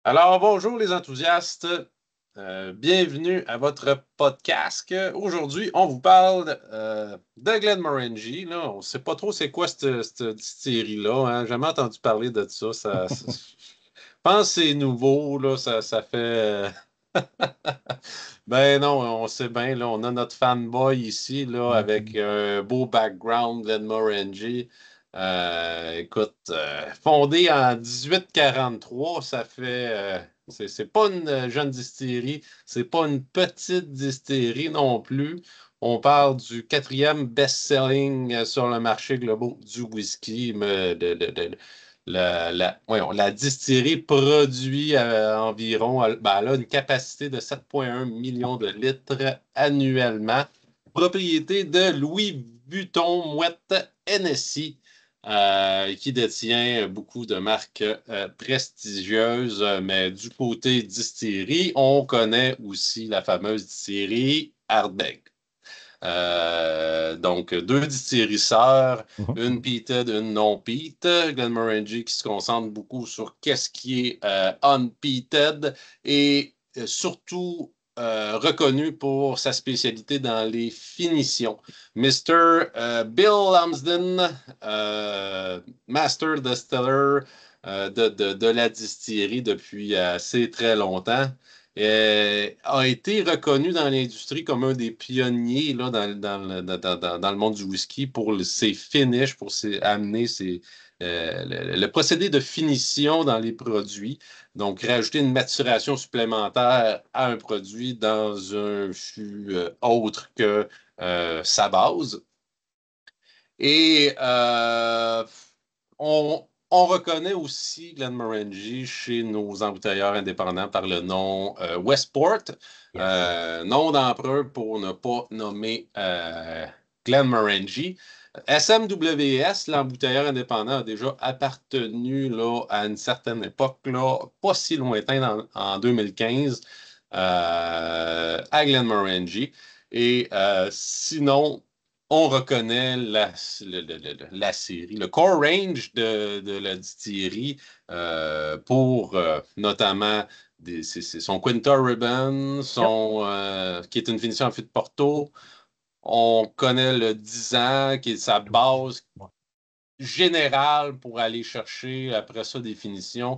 Alors, bonjour les enthousiastes. Bienvenue à votre podcast. Aujourd'hui, on vous parle de Glenmorangie. Là, on ne sait pas trop c'est quoi cette distillerie-là. Hein. Jamais entendu parler de ça. Je pense que c'est nouveau. Là, ça fait. Ben non, on sait bien. Là, on a notre fanboy ici là, avec Mhm. un beau background Glenmorangie. Écoute, fondé en 1843, ça fait. C'est pas une jeune distillerie, c'est pas une petite distillerie non plus. On parle du quatrième best-selling sur le marché global du whisky. Mais voyons, la distillerie produit environ, ben, elle a une capacité de 7,1 millions de litres annuellement. Propriété de Louis Vuitton Mouette Hennessy qui détient beaucoup de marques prestigieuses, mais du côté distillerie, on connaît aussi la fameuse distillerie Ardbeg. Donc, deux distilleries sœurs, Mhm. une peated, une non-peat. Glenmorangie qui se concentre beaucoup sur qu'est-ce qui est unpeated et surtout reconnu pour sa spécialité dans les finitions. Mr. Bill Lumsden, Master Distiller de la distillerie depuis assez très longtemps a été reconnu dans l'industrie comme un des pionniers là, dans le monde du whisky pour ses finishes, pour amener le procédé de finition dans les produits. Donc, rajouter une maturation supplémentaire à un produit dans un fût autre que sa base. Et on reconnaît aussi Glenmorangie chez nos embouteilleurs indépendants par le nom Westport, Yes. nom d'emprunt pour ne pas nommer Glenmorangie. SMWS, l'embouteilleur indépendant, a déjà appartenu là, à une certaine époque, là, pas si lointaine en 2015, à Glenmorangie. Et sinon, on reconnaît la série, le core range de la distillerie pour notamment c'est son Quinta Ribbon, Yep. qui est une finition en fût de Porto. On connaît le 10 ans, qui est sa 12. base Ouais. général pour aller chercher après ça des finitions.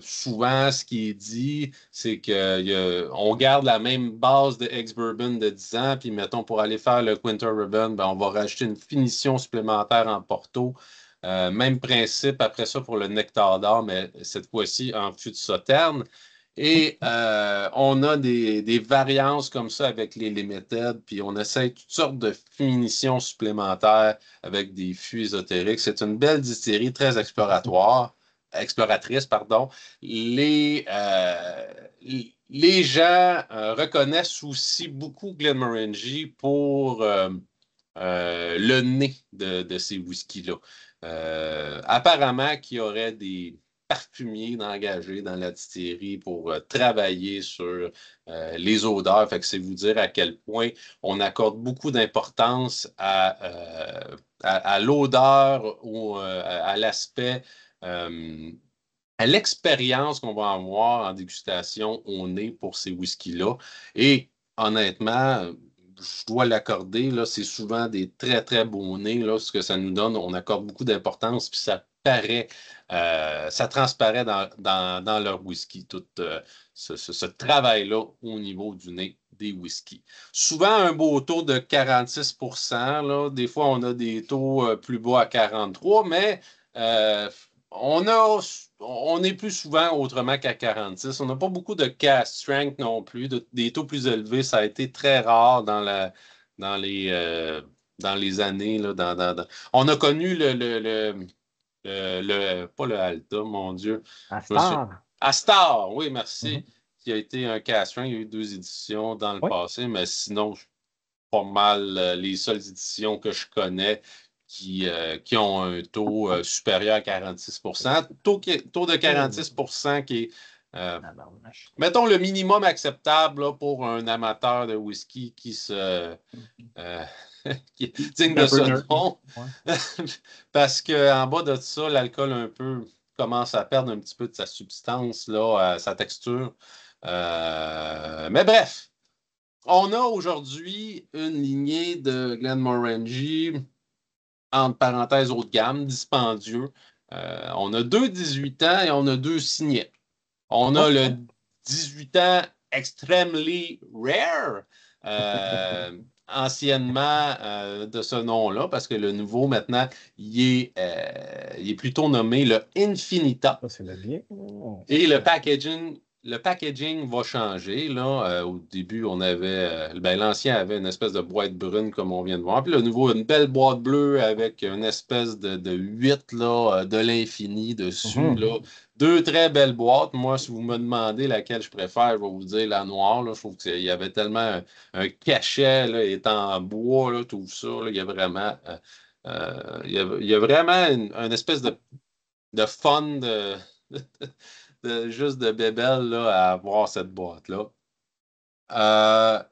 Souvent, ce qui est dit, c'est qu'on garde la même base de ex-bourbon de 10 ans, puis mettons pour aller faire le Quinter Ribbon, ben, on va rajouter une finition supplémentaire en Porto. Même principe après ça pour le Nectar d'or, mais cette fois-ci en fût de Sauterne. Mhm. Et on a des variances comme ça avec les limited, puis on essaie toutes sortes de finitions supplémentaires avec des fûts ésotériques. C'est une belle distillerie très exploratrice, pardon. Les gens reconnaissent aussi beaucoup Glenmorangie pour le nez de ces whiskies-là. Apparemment qu'il y aurait des parfumiers engagés dans la distillerie pour travailler sur les odeurs. Fait que c'est vous dire à quel point on accorde beaucoup d'importance à l'odeur ou à l'aspect, euh, à l'expérience qu'on va avoir en dégustation au nez pour ces whiskies-là. Et honnêtement, je dois l'accorder, là, c'est souvent des très, très beaux nez, là, ce que ça nous donne. On accorde beaucoup d'importance, puis ça paraît, ça transparaît dans leur whisky, tout ce travail-là au niveau du nez des whiskies. Souvent, un beau taux de 46%, là. Des fois, on a des taux plus bas à 43, mais euh, on a, on est plus souvent autrement qu'à 46. On n'a pas beaucoup de cast strength non plus. Des taux plus élevés, ça a été très rare dans les, euh, dans les années. Là, On a connu pas le Alta, mon Dieu. À Je me suis... Star. Astar, oui, merci. Mhm. Qui a été un cast strength. Il y a eu deux éditions dans le Oui. passé, mais sinon, pas mal les seules éditions que je connais qui ont un taux supérieur à 46%. Taux de Oh. 46% qui est, euh, Tabarnache. mettons, le minimum acceptable là, pour un amateur de whisky Mhm. euh, qui est digne C'est un de peu ce nerd. nom. Ouais. Parce qu'en bas de ça, l'alcool un peu, commence à perdre un petit peu de sa substance, là, sa texture. Mais bref, on a aujourd'hui une lignée de Glenmorangie, entre parenthèses haut de gamme, dispendieux. On a deux 18 ans et on a deux signets. On a le 18 ans Extremely Rare, anciennement de ce nom-là, parce que le nouveau, maintenant, il est plutôt nommé le Infinita. Ça, c'est le bien. Et le packaging va changer. Là. Au début, on avait. L'ancien avait une espèce de boîte brune, comme on vient de voir. Puis le nouveau, une belle boîte bleue avec une espèce de 8 là, de l'infini dessus. Là. Deux très belles boîtes. Moi, si vous me demandez laquelle je préfère, je vais vous dire la noire. Là. Je trouve qu'il y avait tellement un cachet, là, étant en bois, là, tout ça. Là, il y a vraiment. Il y a vraiment une espèce de fun juste de bébelle là, à avoir cette boîte-là. Ah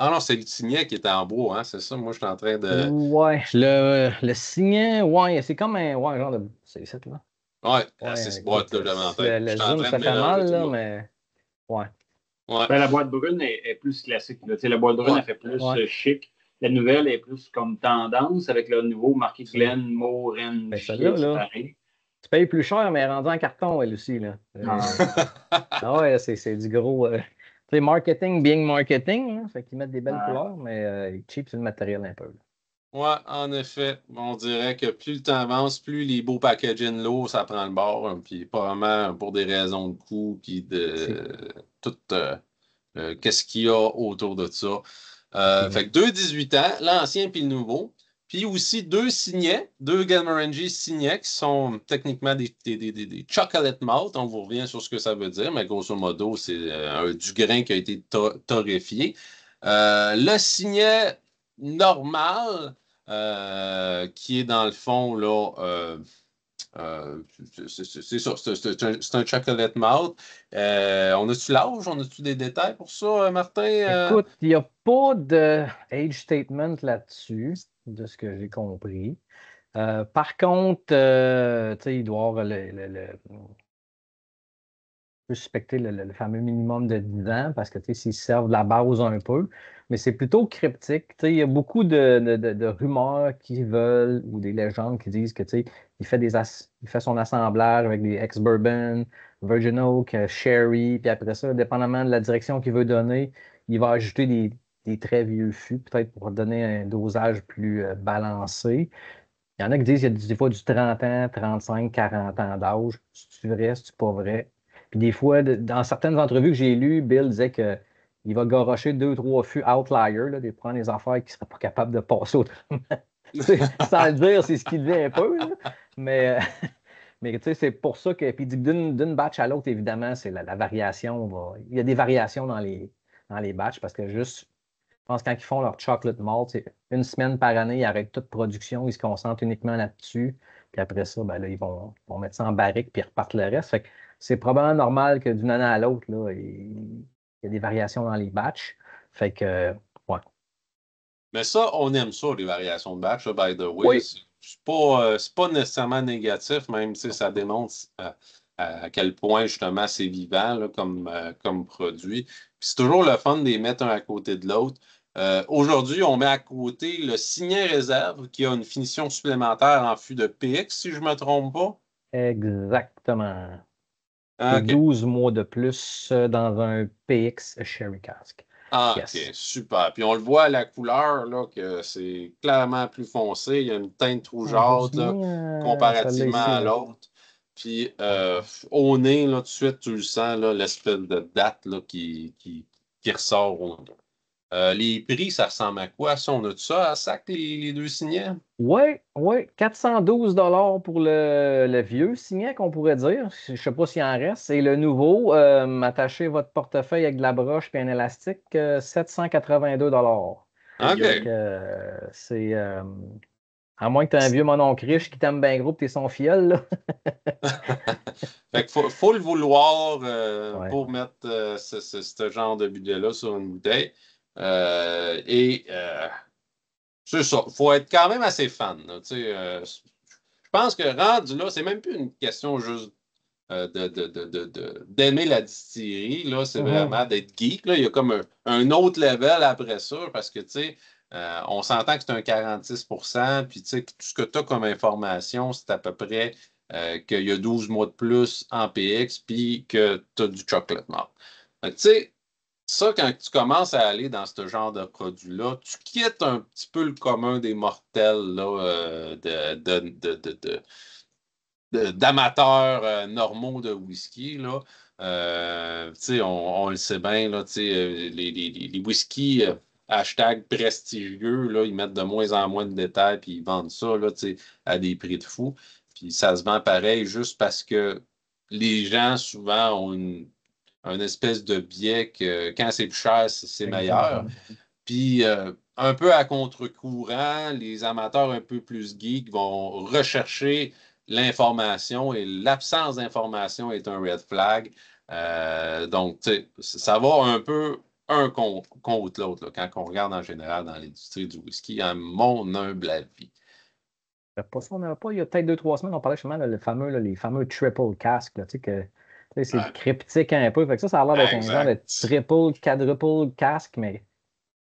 non, c'est le signet qui était en bois, hein, c'est ça. Moi, je suis en train de. Ouais, le signet, ouais, c'est comme un genre de. C'est ça, là. Ouais, c'est cette boîte-là, j'avais en tête. Le Je suis en zoom, train ça de fait mélanger mal, tout là, le monde. mais. Ouais. Ouais. Ben, la boîte brune est plus classique. Là. La boîte brune, elle fait plus chic. La nouvelle est plus comme tendance avec le nouveau marqué Glen, Moran, Celle-là, là, tu payes plus cher, mais elle est rendue en carton, elle aussi. Là. Ah ouais, c'est du gros. Tu sais, marketing, being marketing, hein, fait qu'ils mettent des belles couleurs, mais ils cheap sur le matériel un peu. Là. Ouais, en effet. On dirait que plus le temps avance, plus les beaux packaging lourds, ça prend le bord. Hein, puis pas vraiment pour des raisons de coût, puis de tout qu'est-ce qu'il y a autour de ça. Fait que deux 18 ans, l'ancien puis le nouveau. Puis aussi deux signets, deux Glenmorangie signets qui sont techniquement des chocolate malt. On vous revient sur ce que ça veut dire, mais grosso modo, c'est du grain qui a été torréfié. Le signet normal, qui est dans le fond, là, c'est ça, c'est un chocolate malt. On a-tu l'âge? On a-tu des détails pour ça, Martin? Écoute, il n'y a pas de age statement là-dessus, de ce que j'ai compris. Par contre, tu sais, il doit y avoir suspecter le fameux minimum de 10 ans parce que s'ils servent de la base un peu, mais c'est plutôt cryptique. Il y a beaucoup de rumeurs qui veulent ou des légendes qui disent que il fait son assemblage avec des ex-bourbon, Virgin Oak, Sherry, puis après ça, dépendamment de la direction qu'il veut donner, il va ajouter des très vieux fûts, peut-être pour donner un dosage plus balancé. Il y en a qui disent qu'il y a des fois du 30 ans, 35, 40 ans d'âge. C'est-tu vrai, c'est-tu pas vrai? Puis des fois, dans certaines entrevues que j'ai lues, Bill disait qu'il va garrocher 2, 3 fûts outliers, là, de prendre des affaires qu'il ne serait pas capable de passer autrement. Sans le dire, c'est ce qu'il dit un peu. Là. Mais, mais c'est pour ça que. Puis d'une batch à l'autre, évidemment, c'est la variation. Il y a des variations dans les batchs parce que juste. Je pense que quand ils font leur chocolate malt, c'est une semaine par année, ils arrêtent toute production, ils se concentrent uniquement là-dessus. Puis après ça, ben là, ils vont mettre ça en barrique puis ils repartent le reste. Fait que c'est probablement normal que d'une année à l'autre, là, il y a des variations dans les batchs. Fait que, ouais. Mais ça, on aime ça, les variations de batch, by the way. Oui. C'est pas nécessairement négatif, même si ça démontre à quel point, justement, c'est vivant là, comme produit. Puis c'est toujours le fun de les mettre un à côté de l'autre. Aujourd'hui, on met à côté le signet réserve qui a une finition supplémentaire en fût de PX, si je ne me trompe pas. Exactement. Okay. 12 mois de plus dans un PX Sherry Cask. Ah, yes. OK, super. Puis on le voit à la couleur, là, que c'est clairement plus foncé. Il y a une teinte rougeâtre, là, comparativement à l'autre. Puis au nez, là, tout de suite, tu le sens, là, l'espèce de date là, qui ressort au nez. Les prix, ça ressemble à quoi? Ça, on a tout ça à sac, les deux signets? Oui, 412 pour le vieux signet qu'on pourrait dire. Je ne sais pas s'il en reste. Et le nouveau, attachez votre portefeuille avec de la broche et un élastique, 782 OK. C'est à moins que tu aies un vieux mononcle riche qui t'aime bien gros et tu es son fiel. Là. Fait qu'il faut le vouloir pour mettre ce genre de budget-là sur une bouteille. C'est ça. Il faut être quand même assez fan. Là, je pense que rendu là, c'est même plus une question juste d'aimer la distillerie, là, c'est vraiment d'être geek. Là. Il y a comme un autre level après ça, parce que, tu sais, on s'entend que c'est un 46%, puis tu sais, tout ce que tu as comme information, c'est à peu près qu'il y a 12 mois de plus en PX, puis que tu as du chocolate malt. Tu sais, ça, quand tu commences à aller dans ce genre de produit-là, tu quittes un petit peu le commun des mortels là, d'amateurs normaux de whisky. Là. On le sait bien, là, les whiskies hashtag prestigieux, là, ils mettent de moins en moins de détails puis ils vendent ça là, à des prix de fou. Puis ça se vend pareil juste parce que les gens, souvent, ont un espèce de biais que quand c'est plus cher, c'est meilleur. Puis un peu à contre-courant, les amateurs un peu plus geeks vont rechercher l'information et l'absence d'information est un red flag. Donc, tu sais, ça va un peu un contre l'autre là, quand on regarde en général dans l'industrie du whisky, à mon humble avis. Pas ça, on n'avait pas, il y a peut-être 2-3 semaines, on parlait justement les fameux triple casques, là, tu sais, que c'est cryptique un peu. Fait que ça a l'air d'être un genre de triple, quadruple casque, mais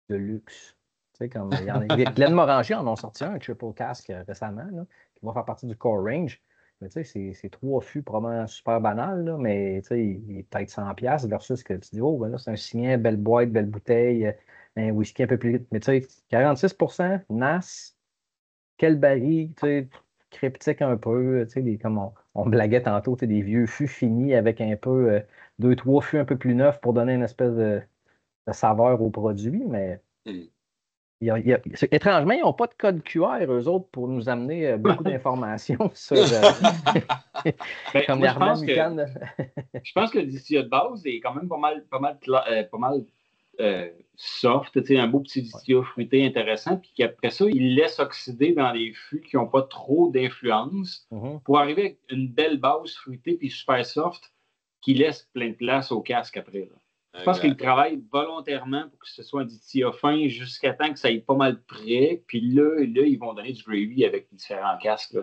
de luxe. Tu sais, comme il y en a. Glenmorangie en ont sorti un triple casque récemment, là, qui va faire partie du core range. Mais tu sais, c'est 3 fûts probablement super banal, là, mais tu sais, il est peut-être 100$ versus que tu dis, oh, ben là, c'est un signet, belle boîte, belle bouteille, un whisky un peu plus. Mais tu sais, 46%, NAS, quel baril, tu sais, cryptique un peu, tu sais, comme on blaguait tantôt, tu sais, des vieux fûts finis avec un peu, 2-3 fûts un peu plus neufs pour donner une espèce de saveur au produit, mais étrangement, ils n'ont pas de code QR, eux autres, pour nous amener beaucoup d'informations sur comme moi, je pense que le distillat de base est quand même pas mal soft, un beau petit distillat fruité intéressant, puis qu'après ça, il laisse oxyder dans les fûts qui n'ont pas trop d'influence pour arriver avec une belle base fruitée puis super soft qui laisse plein de place au casque après. Là. Je pense qu'ils travaillent volontairement pour que ce soit un distillat fin jusqu'à temps que ça aille pas mal près, puis là, ils vont donner du gravy avec différents casques. Là.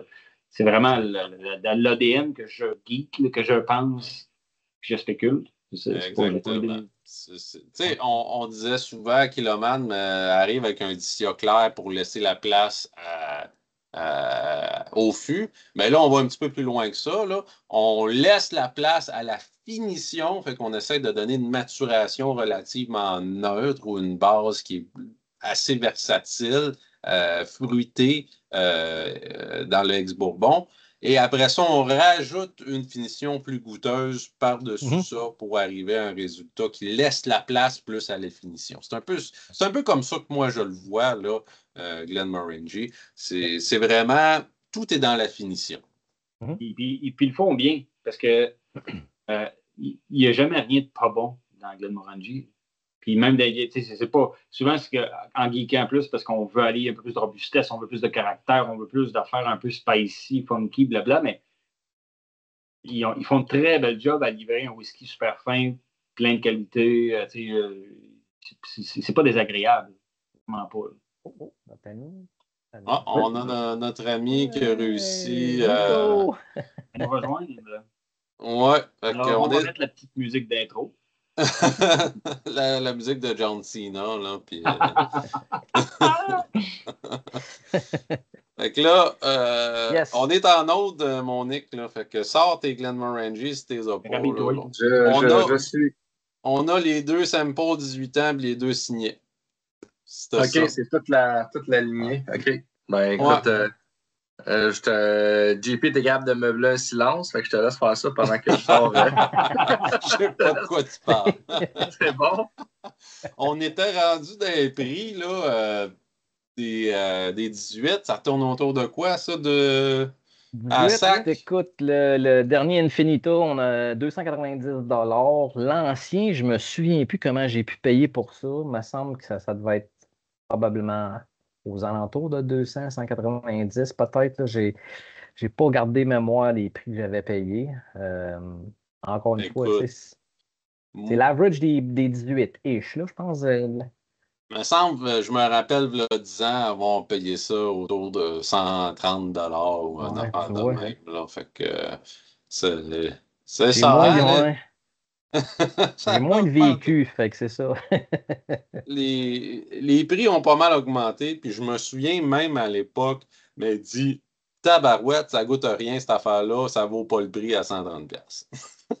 C'est vraiment l'ADN que je geek, là, que je pense, que je spécule. Exactement. On disait souvent qu'Iloman arrive avec un distillat clair pour laisser la place au fût. Mais là, on va un petit peu plus loin que ça. Là. On laisse la place à la finition, fait qu'on essaie de donner une maturation relativement neutre ou une base qui est assez versatile, fruitée dans le ex-bourbon. Et après ça, on rajoute une finition plus goûteuse par-dessus ça pour arriver à un résultat qui laisse la place plus à la finition. C'est un peu comme ça que moi je le vois, là, Glenmorangie. C'est vraiment, tout est dans la finition. Puis ils le font bien, parce que il n'y a jamais rien de pas bon dans Glenmorangie. Puis même, c'est pas. Souvent, c'est qu'en geekant plus, parce qu'on veut aller un peu plus de robustesse, on veut plus de caractère, on veut plus d'affaires un peu spicy, funky, blabla, mais ils font un très bel job à livrer un whisky super fin, plein de qualité. C'est pas désagréable. Vraiment pas. On a notre ami qui a réussi. On va rejoindre. Ouais. Alors, on va mettre la petite musique d'intro. la musique de John Cena, là. Puis, fait que là, yes. On est en autre, mon Nick, là. Fait que sors tes Glenmorangie si t'es pas. Je suis. On a les deux samples 18 ans et les deux signés. OK, c'est toute la lignée. OK. Ben écoute, JP, t'es capable de meubler un silence, fait que je te laisse faire ça pendant que je sors. Je sais pas de quoi tu parles. C'est bon. On était rendu dans les prix, là, des 18. Ça tourne autour de quoi, ça, de... 18, écoute, le dernier Infinito, on a 290$. L'ancien, je me souviens plus comment j'ai pu payer pour ça. Il me semble que ça devait être probablement aux alentours de 200, 190 peut-être. J'ai pas gardé mémoire les prix que j'avais payés. Encore une fois, c'est l'average des 18-ish, là, je pense. Il me semble, je me rappelle, il y a 10 ans, avoir payé ça autour de 130$ ou un affaire de même. Là. Fait que C'est ça. J'ai moins de vécu, fait que c'est ça. Les prix ont pas mal augmenté, puis je me souviens même à l'époque, mais dit tabarouette, ça goûte à rien cette affaire-là, ça vaut pas le prix à 130$.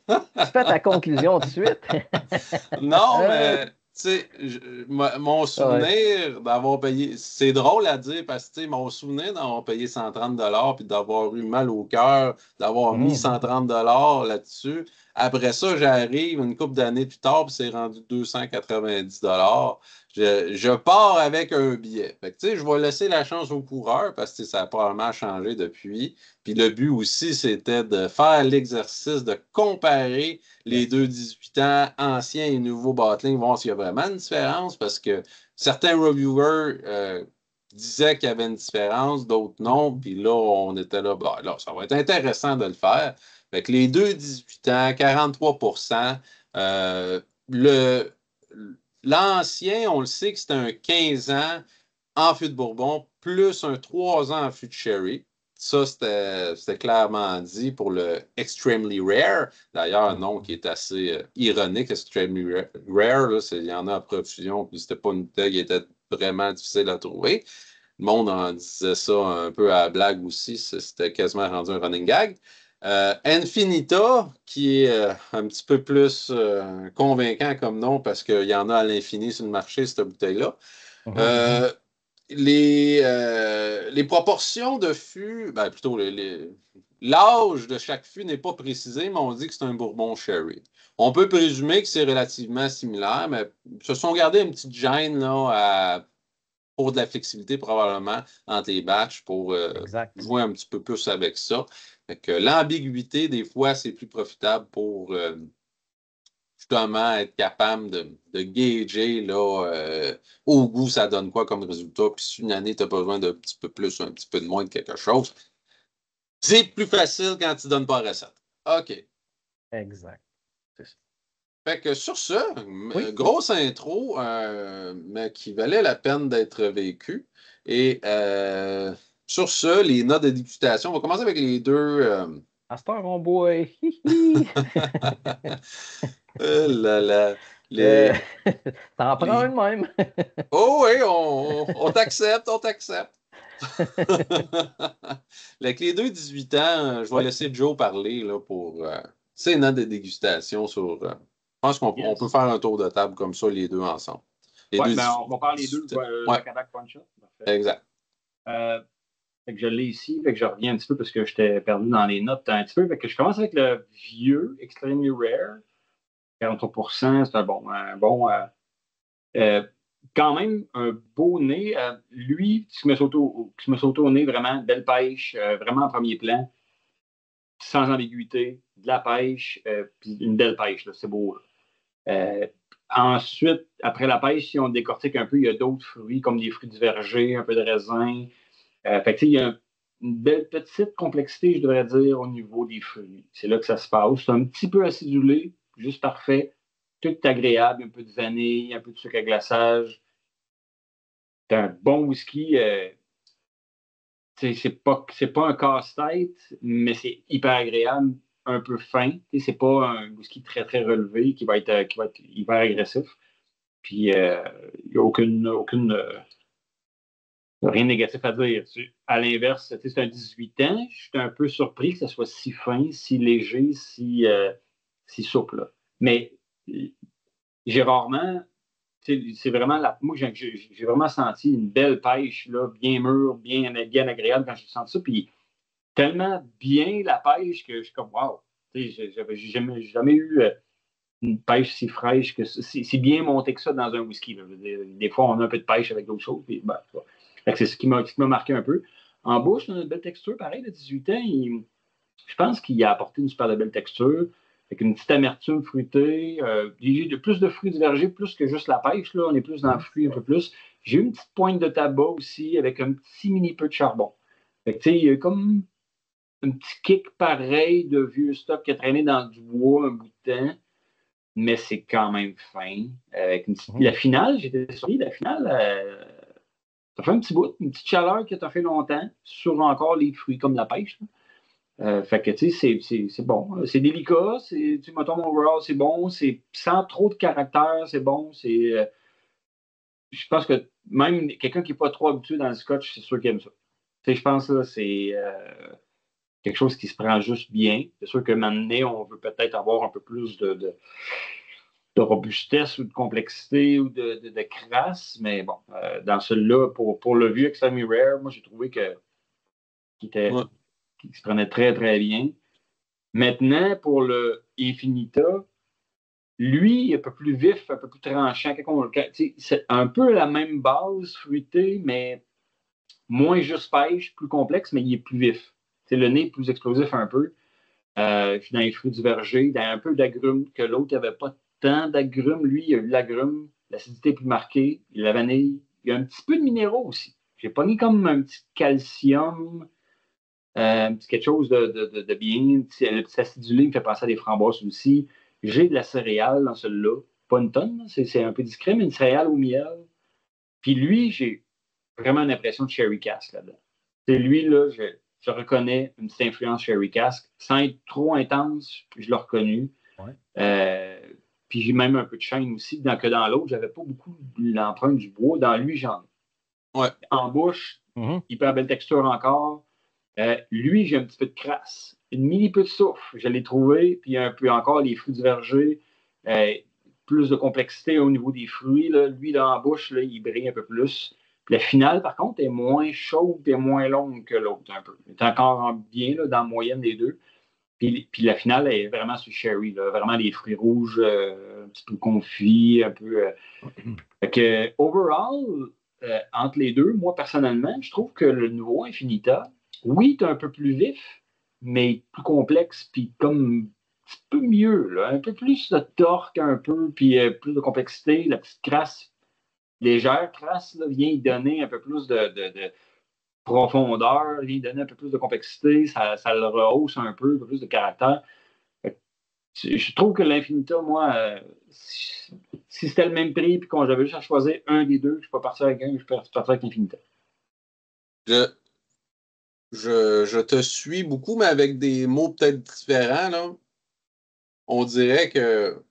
Tu fais ta conclusion tout de suite. Non, mais tu sais, mon souvenir d'avoir payé, c'est drôle à dire parce que mon souvenir d'avoir payé 130$ puis d'avoir eu mal au cœur, d'avoir mis 130$ là-dessus. Après ça, j'arrive une couple d'années plus tard, puis c'est rendu 290$. Je pars avec un billet. Fait que, tu sais, je vais laisser la chance aux coureurs parce que ça a probablement changé depuis. Puis le but aussi, c'était de faire l'exercice de comparer les deux 18 ans, anciens et nouveaux Bottling, voir s'il y a vraiment une différence parce que certains reviewers disaient qu'il y avait une différence, d'autres non. Puis là, on était là, bah, là, ça va être intéressant de le faire. Fait que les deux 18 ans, 43%. L'ancien, on le sait que c'était un 15 ans en fût de Bourbon, plus un 3 ans en fût de Sherry. Ça, c'était clairement dit pour le Extremely Rare. D'ailleurs, un nom qui est assez ironique, Extremely Rare. Il y en a à profusion, puis c'était pas une bouteille qui était vraiment difficile à trouver. Le monde en disait ça un peu à la blague aussi. C'était quasiment rendu un running gag. Infinita, qui est un petit peu plus convaincant comme nom parce qu'il y en a à l'infini sur le marché, cette bouteille-là. Les proportions de fût, ben plutôt l'âge de chaque fût n'est pas précisé, mais on dit que c'est un Bourbon Sherry. On peut présumer que c'est relativement similaire, mais ils se sont gardés une petite gêne là, pour de la flexibilité probablement entre les batchs pour jouer un petit peu plus avec ça. Fait que l'ambiguïté, des fois, c'est plus profitable pour justement être capable de gager là, au goût, ça donne quoi comme résultat. Puis si une année, tu as besoin d'un petit peu plus ou un petit peu de moins de quelque chose, c'est plus facile quand tu ne donnes pas la recette. OK. Exact. Fait que sur ce, grosse intro, mais qui valait la peine d'être vécue. Et sur ce, les notes de dégustation, on va commencer avec les deux. Astor Homeboy. Là, là, T'en prends un de même. Oh oui, on t'accepte, on t'accepte. Avec les deux 18 ans, je vais laisser Joe parler là, pour ces notes de dégustation sur. Je pense qu'on peut faire un tour de table comme ça, les deux ensemble. Oui, ben, on va faire les deux. Le Cadac Punch-Up. Exact. Fait que je l'ai ici, fait que je reviens un petit peu parce que j'étais perdu dans les notes un petit peu. Fait que je commence avec le vieux Extremely Rare. 43%, c'est un bon quand même un beau nez. Lui, qui me saute au nez, vraiment belle pêche, vraiment en premier plan, sans ambiguïté, de la pêche, puis une belle pêche, là, c'est beau. Ensuite, après la pêche, si on décortique un peu, il y a d'autres fruits comme des fruits du verger, un peu de raisin. Fait que, il y a une belle petite complexité, je devrais dire, au niveau des fruits. C'est là que ça se passe. C'est un petit peu acidulé, juste parfait. Tout est agréable, un peu de vanille, un peu de sucre à glaçage. C'est un bon whisky. C'est pas un casse-tête, mais c'est hyper agréable, un peu fin. C'est pas un whisky très, très relevé qui va être hyper agressif. Puis, il n'y a rien de négatif à dire. À l'inverse, c'est un 18 ans. Je suis un peu surpris que ça soit si fin, si léger, si souple. Mais j'ai rarement. C'est vraiment moi, j'ai vraiment senti une belle pêche, là, bien mûre, bien agréable quand j'ai senti ça. Puis tellement bien la pêche que je suis comme wow. J'avais jamais eu une pêche si fraîche, si bien montée que ça dans un whisky. Là. Des fois, on a un peu de pêche avec d'autres choses. Puis, ben, c'est ce qui m'a marqué un peu. En bouche, on a une belle texture, pareil, de 18 ans. Je pense qu'il a apporté une super belle texture, avec une petite amertume fruitée, plus de fruits du verger, plus que juste la pêche. Là. On est plus dans le fruit un peu plus. J'ai eu une petite pointe de tabac aussi, avec un petit mini peu de charbon. Fait que, il y a comme un petit kick pareil de vieux stock qui a traîné dans du bois un bout de temps, mais c'est quand même fin. La finale, j'étais surpris, la finale, ça fait un petit bout, une petite chaleur qui t'a fait longtemps, sur encore les fruits comme la pêche. Fait que, tu sais, c'est bon. C'est délicat. Tu mettons, overall, c'est bon. C'est sans trop de caractère, c'est bon. Je pense que même quelqu'un qui n'est pas trop habitué dans le scotch, c'est sûr qu'il aime ça. Tu sais, je pense que c'est quelque chose qui se prend juste bien. C'est sûr que maintenant, on veut peut-être avoir un peu plus de robustesse ou de complexité ou de crasse, mais bon, dans celui-là, pour le vieux Extremely Rare, moi, j'ai trouvé qu'il se prenait très, très bien. Maintenant, pour le Infinita, lui, il est un peu plus vif, un peu plus tranchant. C'est un peu la même base fruitée, mais moins juste pêche, plus complexe, mais il est plus vif. Le nez est plus explosif un peu. Dans les fruits du verger, il y a un peu d'agrumes que l'autre n'avait pas tant d'agrumes. Lui, il a eu de l'agrume, l'acidité est plus marquée, il a la vanille. Il y a un petit peu de minéraux aussi. J'ai pogné comme un petit calcium, un petit quelque chose de bien. Le petit acidulé me fait penser à des framboises aussi. J'ai de la céréale dans celui-là. Pas une tonne, c'est un peu discret, mais une céréale au miel. Puis lui, j'ai vraiment une impression de Sherry Cask là-dedans. C'est lui, là, je reconnais une petite influence Sherry Cask. Sans être trop intense, je l'ai reconnu. Ouais. Puis j'ai même un peu de chêne aussi, que dans l'autre, j'avais pas beaucoup l'empreinte du bois. Dans lui, j'en ai. Ouais. En bouche, hyper belle texture encore. Lui, j'ai un petit peu de crasse. Une mini peu de souffle, je l'ai trouvé. Puis un peu encore les fruits du verger. Plus de complexité au niveau des fruits. Là. Lui, là, en bouche, là, il brille un peu plus. Puis la finale, par contre, est moins chaude et moins longue que l'autre, un peu. Elle est encore bien là, dans la moyenne des deux. Puis la finale est vraiment sur Sherry. Là. Vraiment les fruits rouges, un petit peu confits, un peu. Fait que, overall, entre les deux, moi, personnellement, je trouve que le nouveau Infinita, oui, c'est un peu plus vif, mais plus complexe, puis comme un petit peu mieux, là, un peu plus de torque, un peu, puis plus de complexité. La petite crasse, légère crasse, là, vient y donner un peu plus de profondeur, vient y donner un peu plus de complexité, ça le rehausse un peu plus de caractère. Je trouve que l'Infinita, moi, si c'était le même prix et qu'on j'avais juste à choisir un des deux, je ne suis pas parti avec un, je suis parti avec l'Infinita. Je te suis beaucoup, mais avec des mots peut-être différents. Là. On dirait que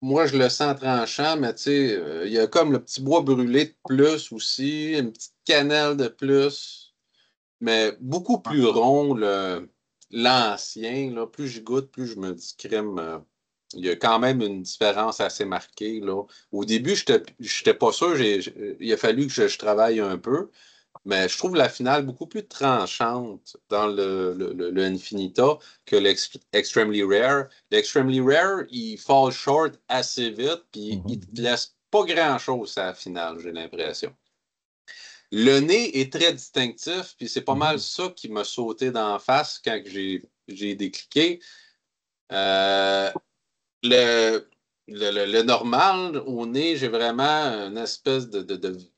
moi, je le sens tranchant, mais tu sais, il y a comme le petit bois brûlé de plus aussi, une petite cannelle de plus, mais beaucoup plus rond, l'ancien. Là. Plus je goûte, plus je me dis crème. Il y a quand même une différence assez marquée. Là. Au début, je n'étais pas sûr. Il a fallu que je travaille un peu. Mais je trouve la finale beaucoup plus tranchante dans le Infinita que l'Extremely Rare. L'Extremely Rare, il fall short assez vite, puis il te laisse pas grand-chose à la finale, j'ai l'impression. Le nez est très distinctif, puis c'est pas mal ça qui m'a sauté d'en face quand j'ai décliqué. Le, le normal, au nez, j'ai vraiment une espèce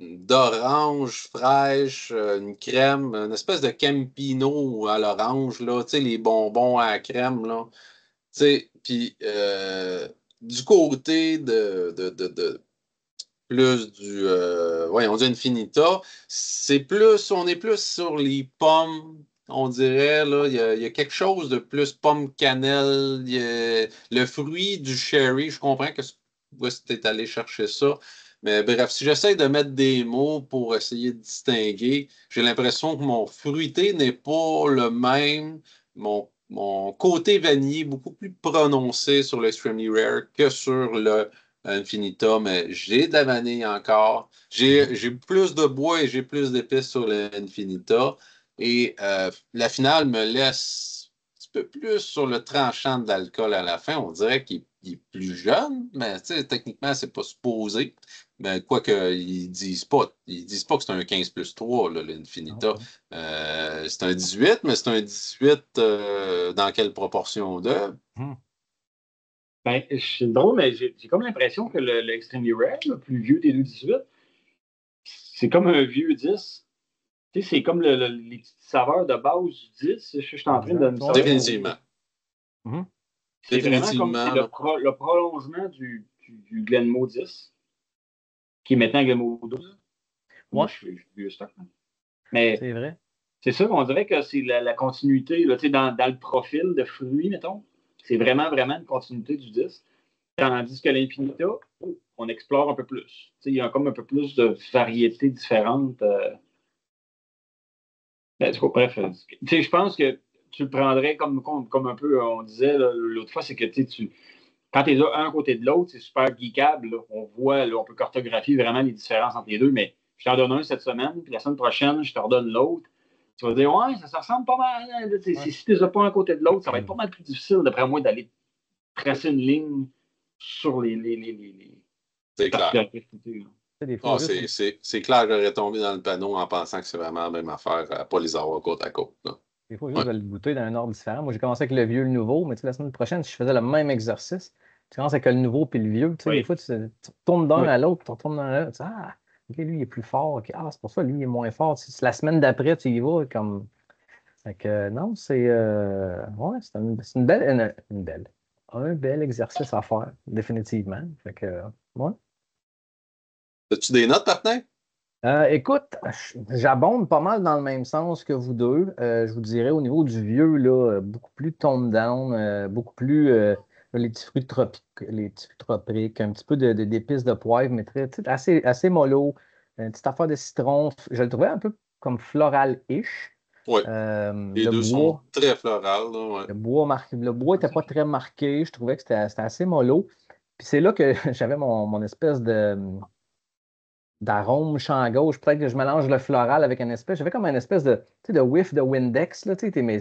d'orange fraîche, une crème, une espèce de Campino à l'orange, là, tu sais, les bonbons à la crème, là. Tu sais, puis du côté de plus on dit Infinita, on est plus sur les pommes, on dirait, là, il y a quelque chose de plus pomme cannelle, le fruit du cherry, je comprends que tu es allé chercher ça, mais bref, si j'essaie de mettre des mots pour essayer de distinguer, j'ai l'impression que mon fruité n'est pas le même, mon côté vanillé est beaucoup plus prononcé sur l'Extremely Rare que sur le Infinita, mais j'ai de la vanille encore. J'ai plus de bois et j'ai plus d'épices sur l'Infinita. Et la finale me laisse un petit peu plus sur le tranchant de l'alcool à la fin. On dirait qu'il est plus jeune, mais techniquement, c'est pas supposé. Mais quoique, ils disent pas que c'est un 15 plus 3, l'Infinita. C'est un 18, mais c'est un 18 dans quelle proportion de? Ben, c'est drôle, mais j'ai comme l'impression que l'Extremely Rare, le plus vieux des deux 18, c'est comme un vieux 10. Tu sais, c'est comme les petites saveurs de base du 10. Je suis en train de me servir. Définitivement. C'est vraiment comme le prolongement du Glenmo 10, qui est maintenant Glenmo 12. Moi, je suis vieux stock. Mais c'est vrai. C'est ça qu'on dirait que c'est la continuité, là, dans le profil de fruits, mettons. C'est vraiment, vraiment une continuité du 10. Tandis que l'Infinita, on explore un peu plus. Il y a comme un peu plus de variétés différentes. Bref, je pense que tu le prendrais comme un peu, on disait l'autre fois, c'est que quand tu es là un côté de l'autre, c'est super geekable. Là. On voit, là, on peut cartographier vraiment les différences entre les deux, mais je t'en donne un cette semaine, puis la semaine prochaine, je te redonne l'autre. Tu vas dire, ouais, ça ressemble pas mal. Hein. Si tu les as pas un côté de l'autre, ça va être pas mal plus difficile, d'après moi, d'aller tracer une ligne sur les c'est clair. Oh, c'est clair que j'aurais tombé dans le panneau en pensant que c'est vraiment la même affaire, à pas les avoir côte à côte. Là. Des fois, juste de le goûter dans un ordre différent. Moi, j'ai commencé avec le vieux et le nouveau, mais la semaine prochaine, si je faisais le même exercice, tu commences avec le nouveau puis le vieux. Des fois, tu retournes d'un à l'autre, tu retournes d'un à l'autre. Ah, okay, lui, il est plus fort. Okay. Ah, c'est pour ça, lui, il est moins fort. C'est la semaine d'après, tu y vas comme. Fait que, non, c'est. Ouais, c'est une belle. Un bel exercice à faire, définitivement. Fait que, ouais. As-tu des notes, Martin? Écoute, j'abonde pas mal dans le même sens que vous deux. Je vous dirais au niveau du vieux, là, beaucoup plus toned down, beaucoup plus les petits fruits tropiques, un petit peu d'épices de poivre, mais assez mollo, une petite affaire de citron. Je le trouvais un peu comme floral-ish. Oui. Les deux sont très florales. Ouais. Le bois n'était pas très marqué. Je trouvais que c'était assez mollo. Puis c'est là que j'avais mon espèce d'arôme champ gauche. Peut-être que je mélange le floral avec une espèce. J'avais comme une espèce de whiff de Windex. Là, mais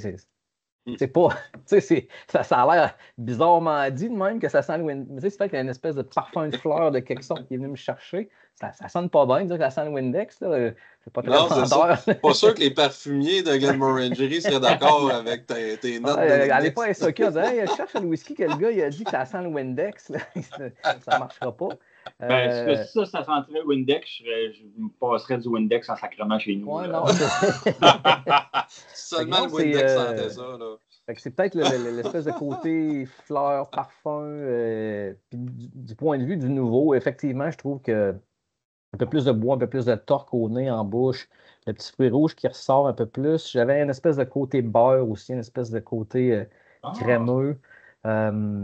c'est pas. Ça a l'air bizarrement dit de même que ça sent le Windex. C'est peut-être qu'il y a une espèce de parfum de fleur de quelque sorte qui est venu me chercher. Ça sonne pas bien de dire que ça sent le Windex. Là. C'est pas très vendeur. Pas sûr que les parfumiers de Glenmorangie seraient d'accord avec tes notes. Allez pas à SOK en disant hey, je cherche le whisky que le gars il a dit que ça sent le Windex. Là. Ça marchera pas. Si ça sentirait le Windex, je me passerais du Windex en sacrement chez nous. Ouais, non, seulement le Windex sentait ça. Là. Fait que c'est peut-être l'espèce de côté fleur, parfum. Puis du point de vue du nouveau, effectivement, je trouve que un peu plus de bois, un peu plus de torque au nez, en bouche. Le petit fruit rouge qui ressort un peu plus. J'avais une espèce de côté beurre aussi, une espèce de côté crémeux. Le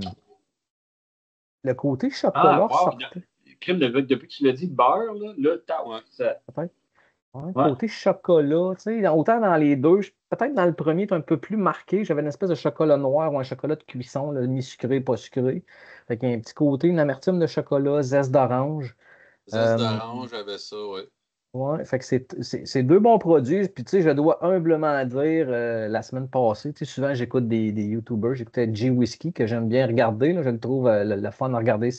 côté chocolat sortait. Crème depuis que tu l'as dit, beurre, là ça... Peut-être. Côté chocolat, tu sais, autant dans les deux, peut-être dans le premier, tu es un peu plus marqué. J'avais une espèce de chocolat noir ou un chocolat de cuisson, mi-sucré, pas sucré. Fait qu'il y a un petit côté, une amertume de chocolat, zeste d'orange. Zeste d'orange, j'avais ça, oui. Ouais, fait que c'est deux bons produits. Puis, tu sais, je dois humblement dire, la semaine passée, tu sais, souvent, j'écoute des YouTubers. J'écoutais G-Whisky, que j'aime bien regarder. Là, je le trouve le fun à regarder.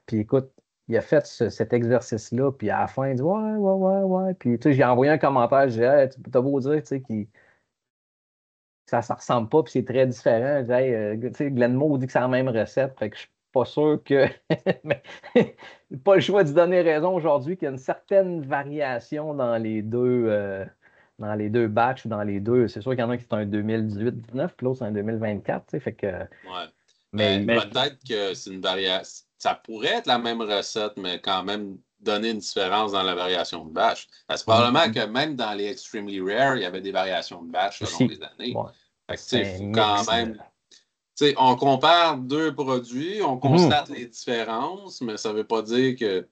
Puis, écoute, il a fait cet exercice-là, puis à la fin, il dit ouais. Puis, tu sais, j'ai envoyé un commentaire, j'ai dit, hey, t'as beau dire, tu sais, que ça ne ressemble pas, puis c'est très différent. J'ai dit, hey, tu sais, Glenmo dit que c'est la même recette, fait que je suis pas sûr que. Mais pas le choix de donner raison aujourd'hui qu'il y a une certaine variation dans les deux batchs ou dans les deux. C'est sûr qu'il y en a qui sont un 2018-19, puis l'autre c'est un 2024, tu sais, fait que. Ouais. Mais peut-être que c'est une variation. Ça pourrait être la même recette, mais quand même donner une différence dans la variation de batch. Parce que probablement que même dans les Extremely Rare, il y avait des variations de batch selon les années. Ouais. Fait que, il faut quand même. On compare deux produits, on constate les différences, mais ça ne veut pas dire que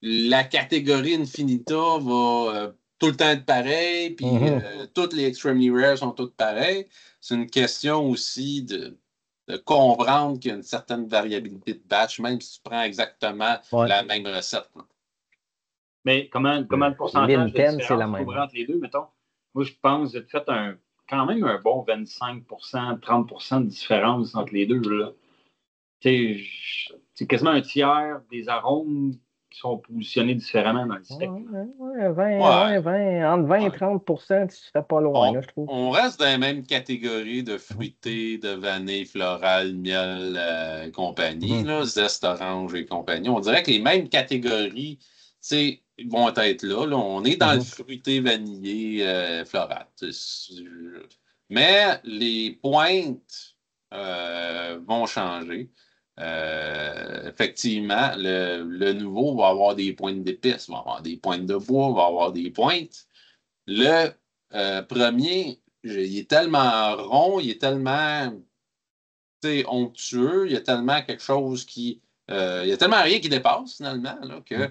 la catégorie Infinita va tout le temps être pareille, puis toutes les Extremely Rare sont toutes pareilles. C'est une question aussi de comprendre qu'il y a une certaine variabilité de batch, même si tu prends exactement la même recette. Là. Mais comment le pourcentage de différence entre les deux, mettons? Moi, je pense que tu as fait quand même un bon 25 30 de différence entre les deux. Là. C'est quasiment un tiers des arômes qui sont positionnés différemment dans le spectre. Entre 20 et 30 tu serais pas loin, là, je trouve. On reste dans la même catégorie de fruité, de vanille, floral, miel et compagnie, là, zeste orange et compagnie. On dirait que les mêmes catégories vont être là. On est dans le fruité, vanillé, floral. Mais les pointes vont changer. Effectivement, le nouveau va avoir des pointes d'épices, va avoir des pointes de bois, va avoir des pointes. Le premier, il est tellement rond, il est tellement onctueux, il y a tellement quelque chose qui... il y a tellement rien qui dépasse, finalement, là, que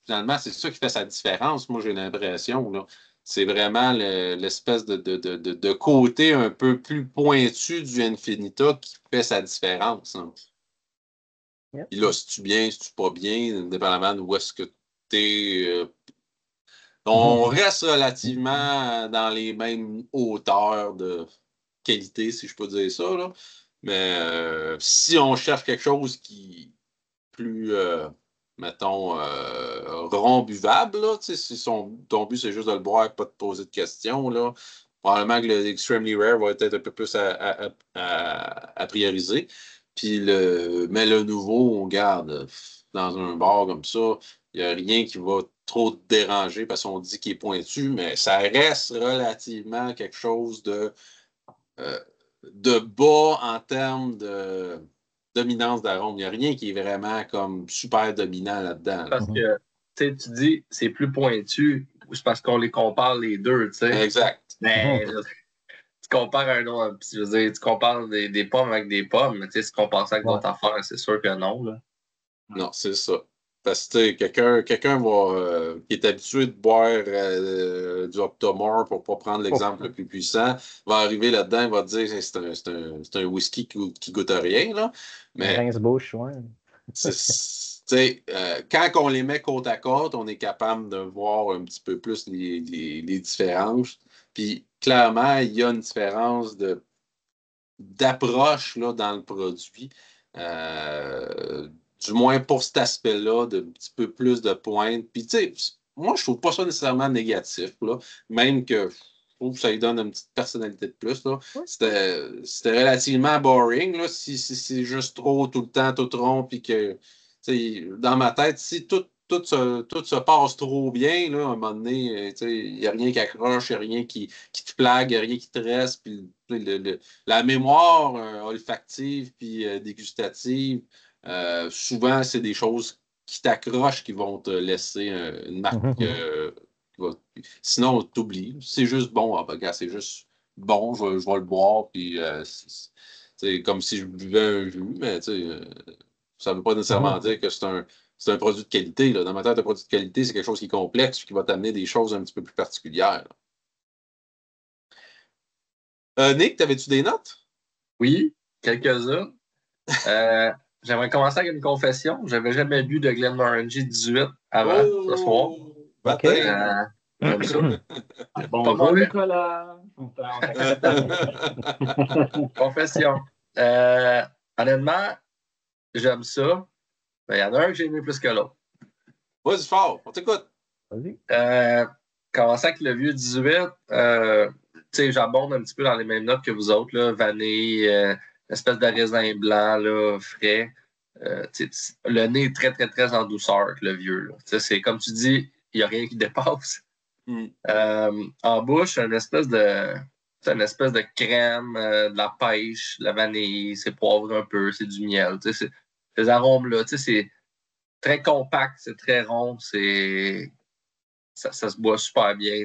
finalement, c'est ça qui fait sa différence, moi, j'ai l'impression, là. C'est vraiment l'espèce de côté un peu plus pointu du Infinita qui fait sa différence. Hein. Yep. Puis là, si tu bien, si tu pas bien, indépendamment de où est-ce que tu es. On reste relativement dans les mêmes hauteurs de qualité, si je peux dire ça. Là. Mais si on cherche quelque chose qui est plus, mettons, rond buvable, là, si ton but c'est juste de le boire et pas de poser de questions, là, probablement que le Extremely Rare va être un peu plus à prioriser. Puis mais le nouveau, on garde dans un bar comme ça, il n'y a rien qui va trop te déranger parce qu'on dit qu'il est pointu, mais ça reste relativement quelque chose de bas en termes de dominance d'arôme. Il n'y a rien qui est vraiment comme super dominant là-dedans. Parce que tu dis c'est plus pointu, c'est parce qu'on les compare les deux, tu sais. Exact. Mais tu compares un autre, je veux dire, tu compares des pommes avec des pommes, mais tu sais, si tu compares ça avec d'autres affaires, c'est sûr que non, là. Non, c'est ça. Parce que quelqu'un qui est habitué de boire du Octomore, pour ne pas prendre l'exemple le plus puissant, va arriver là-dedans et va dire que c'est un whisky qui goûte à rien. Là. Mais rince-bouche, ouais. Quand on les met côte à côte, on est capable de voir un petit peu plus les différences. Puis clairement, il y a une différence d'approche là, dans le produit. Du moins pour cet aspect-là, de un petit peu plus de pointe. Puis, tu sais, moi, je trouve pas ça nécessairement négatif, là. Même que je trouve que ça lui donne une petite personnalité de plus, là. C'était relativement boring, là, si c'est juste trop tout le temps, tout rond, puis que, tu sais, dans ma tête, si tout se passe trop bien, là, à un moment donné, il n'y a rien qui accroche, il n'y a rien qui te flague, il n'y a rien qui te reste, puis la mémoire olfactive puis dégustative, souvent, c'est des choses qui t'accrochent, qui vont te laisser une marque. Sinon, t'oublies. C'est juste bon. Ah, ben, regarde, c'est juste bon, je vais le boire. Puis, c'est comme si je buvais un jus, mais ça ne veut pas nécessairement dire que c'est un produit de qualité. Là. Dans ma tête, un produit de qualité, c'est quelque chose qui est complexe, qui va t'amener des choses un petit peu plus particulières. Nick, t'avais-tu des notes? Oui, quelques-uns. J'aimerais commencer avec une confession. J'avais jamais bu de Glenmorangie 18 avant ce soir. J'aime ça. Bonjour, Nicolas. Confession. Honnêtement, j'aime ça. Il y en a un que j'ai aimé plus que l'autre. Vas-y fort, on t'écoute. Vas-y. Commençant avec le vieux 18, j'abonde un petit peu dans les mêmes notes que vous autres, là, vanille, espèce de raisin blanc, là, frais. Le nez est très, très, très en douceur, le vieux. C'est comme tu dis, il n'y a rien qui dépasse. En bouche, une espèce de crème, de la pêche, de la vanille, c'est poivre un peu, c'est du miel. Ces arômes-là, c'est très compact, c'est très rond, ça se boit super bien.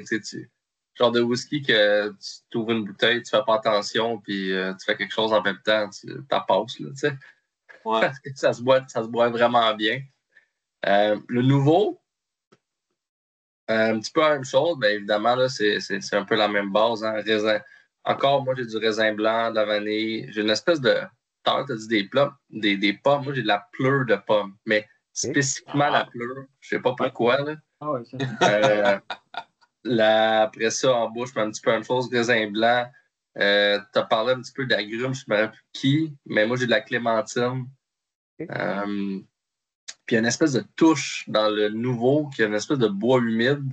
Genre de whisky que tu ouvres une bouteille, tu fais pas attention, puis tu fais quelque chose en même temps, tu passes, là, tu sais. Ouais. ça se boit vraiment bien. Le nouveau, un petit peu la même chose, mais évidemment, là, c'est un peu la même base. Hein. Raisin. Encore, moi, j'ai du raisin blanc, de la vanille. J'ai une espèce de... Tu as dit des pommes. Moi, j'ai de la pleure de pommes. Mais spécifiquement la pleure. Je ne sais pas pourquoi. Là. Ah ouais, ça. Après ça, en bouche, un petit peu une chose, raisin blanc. Tu as parlé un petit peu d'agrumes, je ne me rappelle plus qui, mais moi, j'ai de la clémentine. Puis il y a une espèce de touche dans le nouveau, qui a une espèce de bois humide.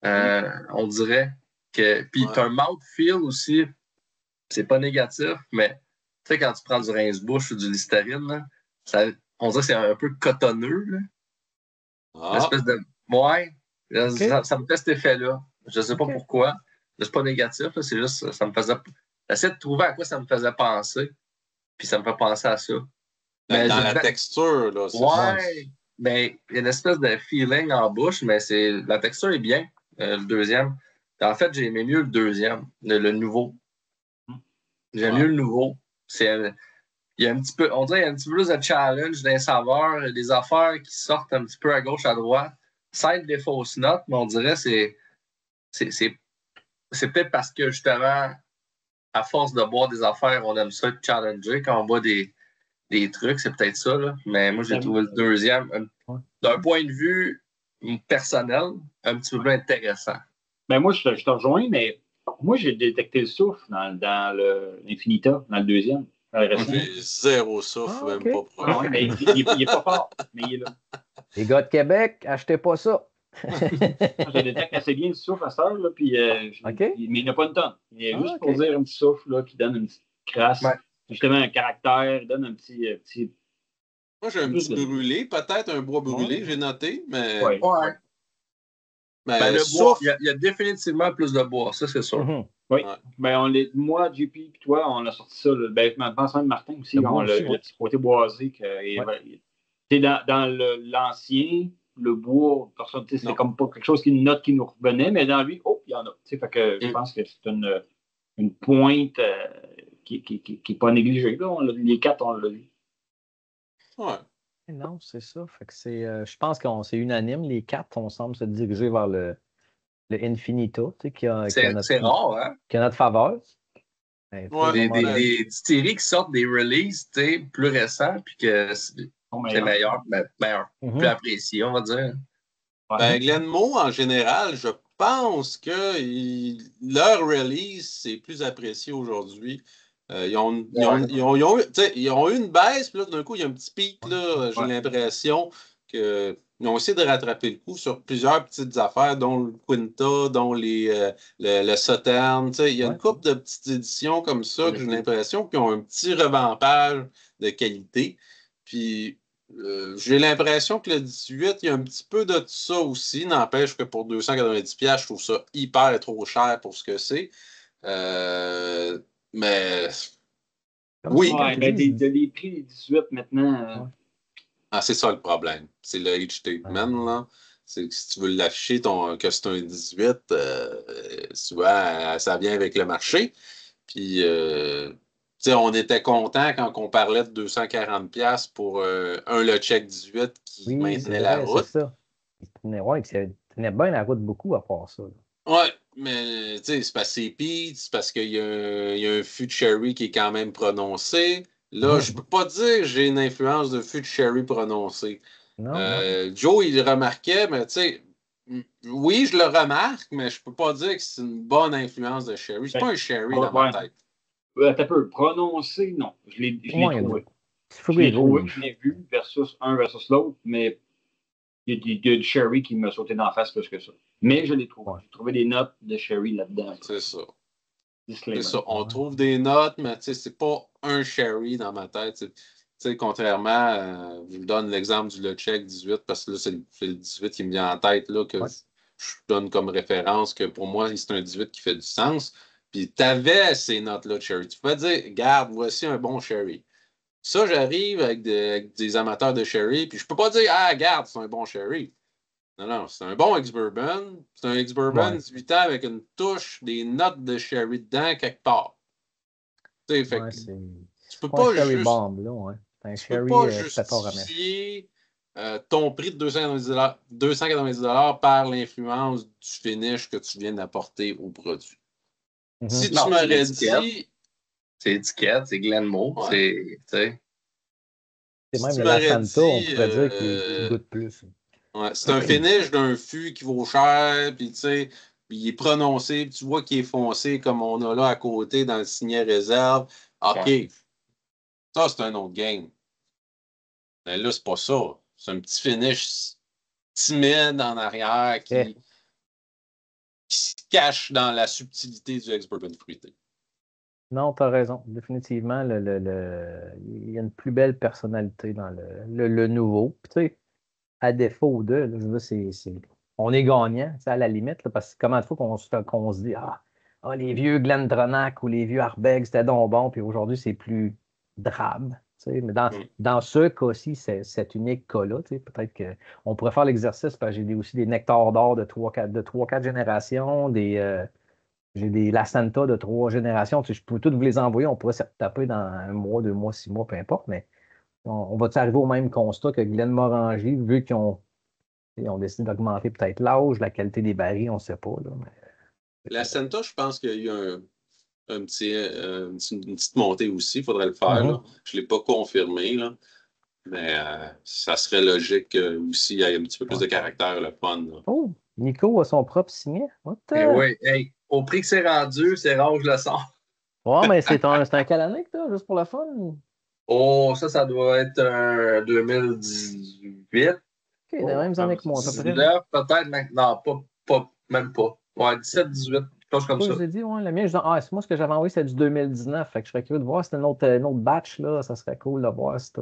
On dirait que. Puis tu as un mouthfeel aussi. C'est pas négatif, mais tu sais, quand tu prends du rince-bouche ou du Listerine, là, on dirait que c'est un peu cotonneux. Là. Une espèce de. Ouais. Ça me fait cet effet-là. Je sais pas pourquoi. C'est pas négatif, là, c'est juste ça me faisait. J'essaie de trouver à quoi ça me faisait penser. Puis ça me fait penser à ça. Mais dans la texture, là. Ouais. Mais il y a une espèce de feeling en bouche, mais la texture est bien. le deuxième. En fait, j'ai aimé mieux le deuxième, le nouveau. J'aime mieux le nouveau. Il y a un petit peu, on dirait qu'il y a un petit peu plus de challenge, des saveurs, des affaires qui sortent un petit peu à gauche, à droite. Ça aide des fausses notes, mais on dirait que c'est peut-être parce que justement, à force de boire des affaires, on aime ça être challenger quand on boit des trucs, c'est peut-être ça. Là. Mais moi, j'ai trouvé le deuxième, d'un point de vue personnel, un petit peu plus intéressant. Ben moi, je te rejoins, mais moi, j'ai détecté le souffle dans l'Infinita, dans le deuxième. J'ai zéro souffle, même pas proche. Ah, ouais, mais il n'est pas fort, mais il est là. Les gars de Québec, achetez pas ça. Je détecte assez bien le souffle à cette heure, là, puis, mais il n'a pas une tonne. Il est juste pour dire un petit souffle là, qui donne une petite crasse, justement un caractère, il donne un petit... Moi, j'ai un petit brûlé, peut-être un bois brûlé, j'ai noté, mais... Ouais. Mais le bois, il y a définitivement plus de bois, ça, c'est sûr. Mm-hmm. Oui. Ouais. Ben, moi, JP et toi, on a sorti ça. Ben, je pense même Martin aussi, le petit côté boisé. Dans l'ancien, le bois, c'est comme pas quelque chose qui nous revenait, mais dans lui, il y en a. Fait que je pense que c'est une pointe qui n'est pas négligée. Là. Les 4, on l'a vu. Ouais. Non, c'est ça. Fait que je pense que c'est unanime. Les 4, on semble se diriger vers le Infinito, qui a rare, hein? Qui a notre faveur. Des distilleries qui sortent des releases plus récents, puis que c'est meilleur, plus apprécié, on va dire. Ben, Glenmo, en général, je pense que leur release, c'est plus apprécié aujourd'hui. Ils ont eu une baisse, puis là, d'un coup, il y a un petit pic, là, j'ai l'impression qu'ils ont essayé de rattraper le coup sur plusieurs petites affaires, dont le Quinta, dont le Sauterne. Il y a une couple de petites éditions comme ça que j'ai l'impression qu'ils ont un petit revampage de qualité. Puis, j'ai l'impression que le 18, il y a un petit peu de ça aussi. N'empêche que pour 290$, je trouve ça hyper trop cher pour ce que c'est. Mais oui. Les prix des 18 maintenant. C'est ça le problème. C'est le age statement, là. C'est que si tu veux l'afficher que c'est un 18, souvent, ça vient avec le marché. Puis, on était content quand on parlait de 240$ pour le check 18 qui maintenait la route. C'est ça. Il tenait bien la route beaucoup à part ça. Ouais, mais c'est parce que c'est Pete, c'est parce qu'il y a un fût de sherry qui est quand même prononcé. Là, je peux pas dire que j'ai une influence de fût de sherry prononcé. Joe, il le remarquait, mais tu sais, oui, je le remarque, mais je peux pas dire que c'est une bonne influence de sherry. C'est pas un sherry dans ma tête. T'as peu prononcé, non. Je l'ai trouvé. Je l'ai vu versus l'autre, mais il y a du sherry qui m'a sauté dans la face plus que ça. Mais je l'ai trouvé. J'ai trouvé des notes de sherry là-dedans. C'est ça. C'est ça. On trouve des notes, mais c'est pas un sherry dans ma tête. Contrairement, je vous donne l'exemple du Le Check 18 parce que là, c'est le 18 qui me vient en tête là, que je donne comme référence que pour moi, c'est un 18 qui fait du sens. Puis tu avais ces notes-là de sherry. Tu peux dire, regarde, voici un bon sherry. Ça, j'arrive avec des amateurs de sherry, puis je peux pas dire, regarde, c'est un bon sherry. Non, c'est un bon ex-bourbon. C'est un ex-bourbon 18 ans avec une touche, des notes de sherry dedans quelque part. Tu peux pas juste... bomb, là, tu peux pas justifier ton prix de 290$ par l'influence du finish que tu viens d'apporter au produit. Si tu m'aurais dit... C'est étiquette, c'est Glenmo, c'est même la Fanta, on pourrait dire qu'il goûte plus. Ouais, c'est un finish d'un fût qui vaut cher, puis tu sais, il est prononcé, puis tu vois qu'il est foncé comme on a là à côté dans le signet réserve. OK, ça c'est un autre game. Mais là, c'est pas ça. C'est un petit finish timide en arrière qui se cache dans la subtilité du ex-bourbon fruité. Non, tu as raison. Définitivement, il y a une plus belle personnalité dans le nouveau. Puis, tu sais, à défaut de, je veux dire, on est gagnant, à la limite, là, parce que comment de fois qu'on se dit les vieux GlenDronach ou les vieux Ardbeg, c'était donc bon, puis aujourd'hui, c'est plus drabe. Mais dans ce cas-ci, cet unique cas-là, peut-être qu'on pourrait faire l'exercice parce que j'ai aussi des nectars d'or de 3-4 générations, j'ai des La Santa de 3 générations. Je peux tous vous les envoyer, on pourrait se taper dans 1 mois, 2 mois, 6 mois, peu importe, mais on va-tu arriver au même constat que Glenmorangie, vu qu'ils ont décidé d'augmenter peut-être l'âge, la qualité des barils, on ne sait pas. Là, mais... La Santa, je pense qu'il y a eu une petite montée aussi, il faudrait le faire. Là. Je ne l'ai pas confirmé, là. Mais ça serait logique aussi, il y ait un petit peu plus de caractère, le fun. Là. Oh, Nico a son propre signet. Oui, hey, au prix que c'est rendu, c'est rare, je le sens. Ouais, mais c'est un calanique, là, juste pour le fun. Oh, ça doit être un 2018. OK, les mêmes années que moi, à peu près. Peut-être, non, même pas. Ouais, 17-18, chose comme ça. Je vous ai dit, ouais, le mien, c'est moi ce que j'avais envoyé, c'est du 2019. Fait que je serais curieux de voir si c'était un autre batch, là. Ça serait cool de voir si t'as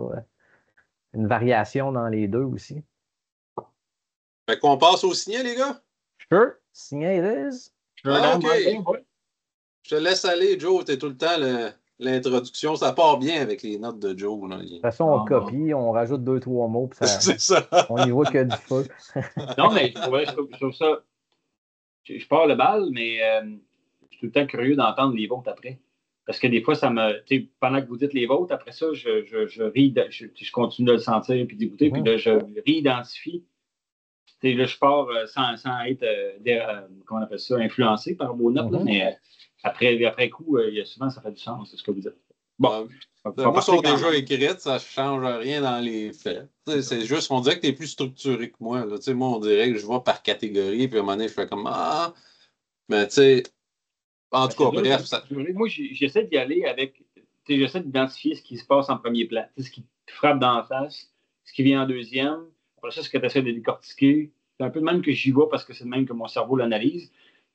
une variation dans les deux aussi. Fait qu'on passe au signet, les gars? Sure. Signet it is. OK. Je te laisse aller, Joe. T'es tout le temps l'introduction. Ça part bien avec les notes de Joe. Là. De toute façon, on copie, on rajoute 2-3 mots. Puis c'est ça. On y voit que du feu. Non, mais je trouve ça. Je pars le bal, mais je suis tout le temps curieux d'entendre les vôtres après. Parce que des fois, pendant que vous dites les vôtres, après ça, je continue de le sentir puis d'écouter, puis là, je réidentifie. Là, je pars sans être, comment on appelle ça, influencé par vos notes, là, mais après coup, souvent, ça fait du sens, c'est ce que vous dites. Bon. Moi, sont déjà écrites, ça ne change rien dans les faits. C'est juste, on dirait que tu es plus structuré que moi. Là. Moi, on dirait que je vois par catégorie, puis à un moment donné, je fais comme Ah! Mais tu sais, en tout cas, bref. Moi, j'essaie d'y aller avec. J'essaie d'identifier ce qui se passe en premier plan. Ce qui te frappe dans la face, ce qui vient en deuxième. Après ça, ce que tu essaies de décortiquer. C'est un peu de même que j'y vais parce que c'est de même que mon cerveau l'analyse.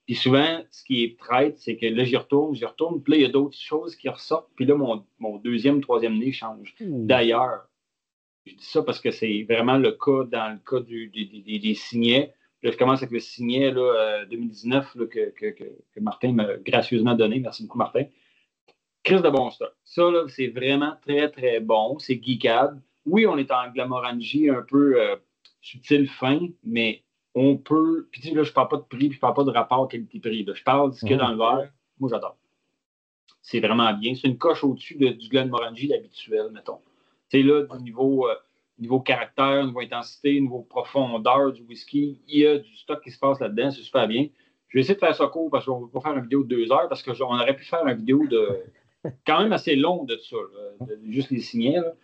Puis souvent, ce qui est traite, c'est que là, j'y retourne. Puis là, il y a d'autres choses qui ressortent. Puis là, mon deuxième, troisième nez change. D'ailleurs, je dis ça parce que c'est vraiment le cas dans le cas des signets. Là, je commence avec le signet là, 2019 là, que Martin m'a gracieusement donné. Merci beaucoup, Martin. Crise de bon stock. Ça, là, c'est vraiment très, très bon. C'est geekade. Oui, on est en glamorangie un peu subtil, fin, mais on peut. Puis là, je ne parle pas de prix, puis je ne parle pas de rapport qualité-prix. Je parle de ce qu'il y a dans le verre. Moi, j'adore. C'est vraiment bien. C'est une coche au-dessus du Glenmorangie habituel, mettons. Tu sais, là, du niveau caractère, niveau intensité, niveau profondeur du whisky, il y a du stock qui se passe là-dedans. C'est super bien. Je vais essayer de faire ça court parce qu'on va pas faire une vidéo de 2 heures parce qu'on aurait pu faire une vidéo quand même assez longue de ça, juste les signets. Là.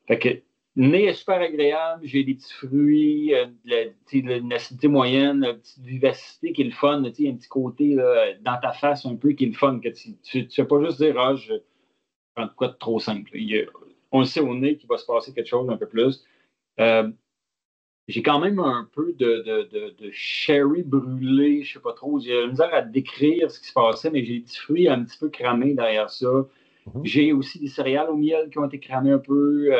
Fait que le nez est super agréable, j'ai des petits fruits, une acidité moyenne, une petite vivacité qui est le fun, un petit côté là, dans ta face un peu qui est le fun. Que tu ne fais pas juste dire je prends de quoi de trop simple. On le sait au nez qu'il va se passer quelque chose un peu plus. J'ai quand même un peu de sherry brûlé, je ne sais pas trop. J'ai la misère à décrire ce qui se passait, mais j'ai des petits fruits un petit peu cramés derrière ça. J'ai aussi des céréales au miel qui ont été cramées un peu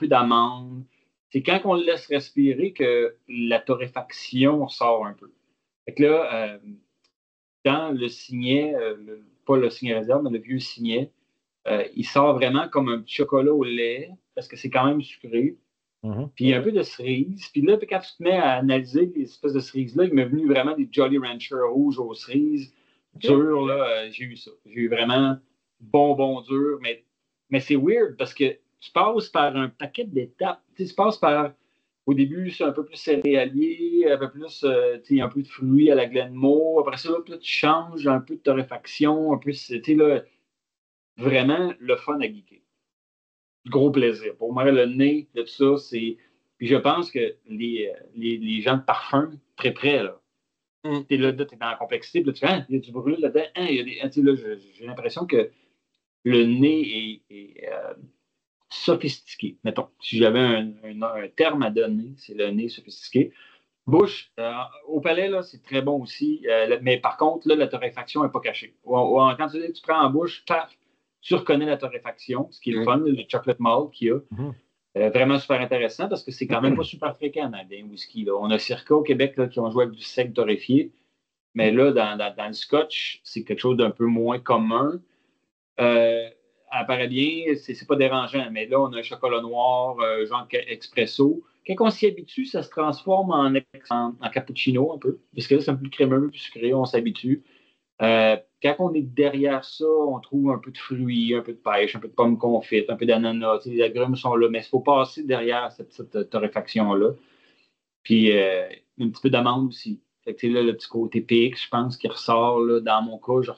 d'amandes. C'est quand on le laisse respirer que la torréfaction sort un peu. Fait que là, dans le signet, pas le signet réserve, mais le vieux signet, il sort vraiment comme un petit chocolat au lait, parce que c'est quand même sucré. Puis il y a un peu de cerise. Puis là, quand tu te mets à analyser les espèces de cerises-là, il m'est venu vraiment des Jolly Rancher rouges aux cerises. Durs, là, j'ai eu ça. J'ai eu vraiment bonbon dur, mais c'est weird parce que tu passes par un paquet d'étapes. Tu passes par, au début, c'est un peu plus céréalier, un peu plus, un peu de fruits à la Glenmore. Après ça, là, tu changes un peu de torréfaction, un peu, là, vraiment le fun à geeker. Gros plaisir. Pour moi, le nez de tout ça, c'est. Puis je pense que les gens de parfum, très près, là. T'es là, t'es dans la complexité, puis là, tu fais, il y a du brûlé là-dedans, il y a des. Là, j'ai l'impression que le nez est sophistiqué. Mettons, si j'avais un terme à donner, c'est le nez sophistiqué. Bouche, au palais, là, c'est très bon aussi, mais par contre, là, la torréfaction n'est pas cachée. Quand tu prends en bouche, paf, tu reconnais la torréfaction, ce qui est le fun, le chocolate malt qu'il y a. Vraiment super intéressant parce que c'est quand même pas super fréquent dans les whisky. Là. On a Circa au Québec là, qui ont joué avec du sec torréfié, mais là, dans le scotch, c'est quelque chose d'un peu moins commun. paraît bien, c'est pas dérangeant. Mais là, on a un chocolat noir, genre expresso. Quand on s'y habitue, ça se transforme en cappuccino un peu. Parce que là, c'est un peu plus crémeux, plus sucré, on s'habitue. Quand on est derrière ça, on trouve un peu de fruits, un peu de pêche, un peu de pommes confites, un peu d'ananas. Les agrumes sont là, mais il faut passer derrière cette torréfaction-là. Puis un petit peu d'amande aussi. Fait que, là, le petit côté pique, je pense, qui ressort. Là, dans mon cas,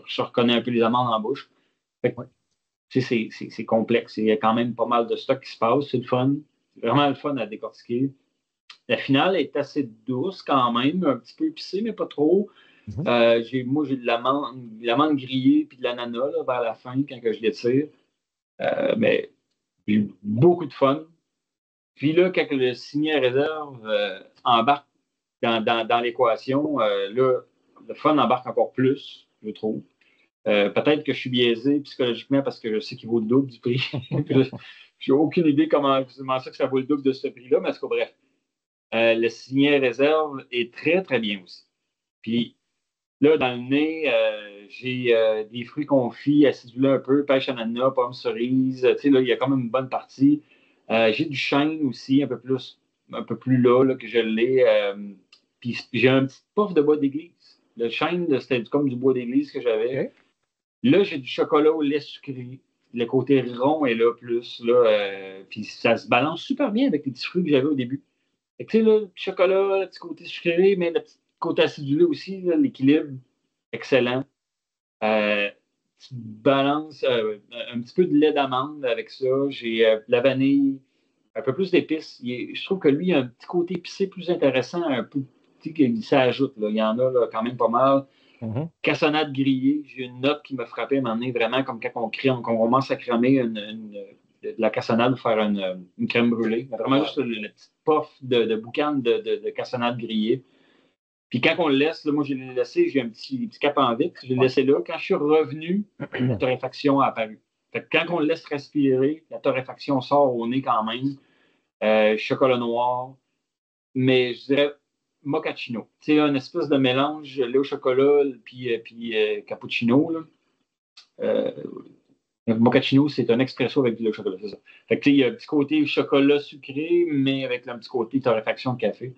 je reconnais un peu les amandes en bouche. Fait que, c'est complexe. Il y a quand même pas mal de stock qui se passe. C'est le fun. C'est vraiment le fun à décortiquer. La finale est assez douce quand même, un petit peu épicée, mais pas trop. Moi, j'ai de l'amande grillée puis de l'ananas vers la fin quand je l'étire. Mais j'ai eu beaucoup de fun. Puis là, quand le signé à réserve embarque dans l'équation, là, le fun embarque encore plus, je trouve. Peut-être que je suis biaisé psychologiquement parce que je sais qu'il vaut le double du prix. J'ai aucune idée comment ça vaut le double de ce prix-là, mais en tout cas, bref. Le signé à réserve est très, très bien aussi. Puis là, dans le nez, j'ai des fruits confits, acidulés un peu, pêche ananas, pommes cerises. Tu sais, là, il y a quand même une bonne partie. J'ai du chêne aussi, un peu plus là que je l'ai. Puis j'ai un petit puff de bois d'église. Le chêne, c'était comme du bois d'église que j'avais. Okay. Là, j'ai du chocolat au lait sucré. Le côté rond est là plus. Là, puis ça se balance super bien avec les petits fruits que j'avais au début. Tu sais, là, le petit le petit côté sucré, mais le petit côté acidulé aussi, là, l'équilibre, excellent. Tu balances un petit peu de lait d'amande avec ça. J'ai de la vanille, un peu plus d'épices. Je trouve que lui, il a un petit côté épicé plus intéressant, un peu qui s'ajoute. Il y en a là, quand même pas mal. Cassonade grillée, j'ai une note qui m'a frappé à un moment donné, vraiment comme quand on commence à cramer de la cassonade pour faire une crème brûlée. Vraiment juste le petit puff de boucan de cassonade grillée. Puis quand on le laisse, là, moi je l'ai laissé, j'ai un petit cap en vitre, je l'ai laissé là. Quand je suis revenu, la torréfaction a apparu. Fait que quand on le laisse respirer, la torréfaction sort au nez quand même. Chocolat noir, mais je dirais mochaccino. C'est une espèce de mélange lait au chocolat puis cappuccino. Mochaccino, c'est un expresso avec du lait au chocolat, c'est ça. Fait que il y a un petit côté chocolat sucré, mais avec un petit côté torréfaction de café.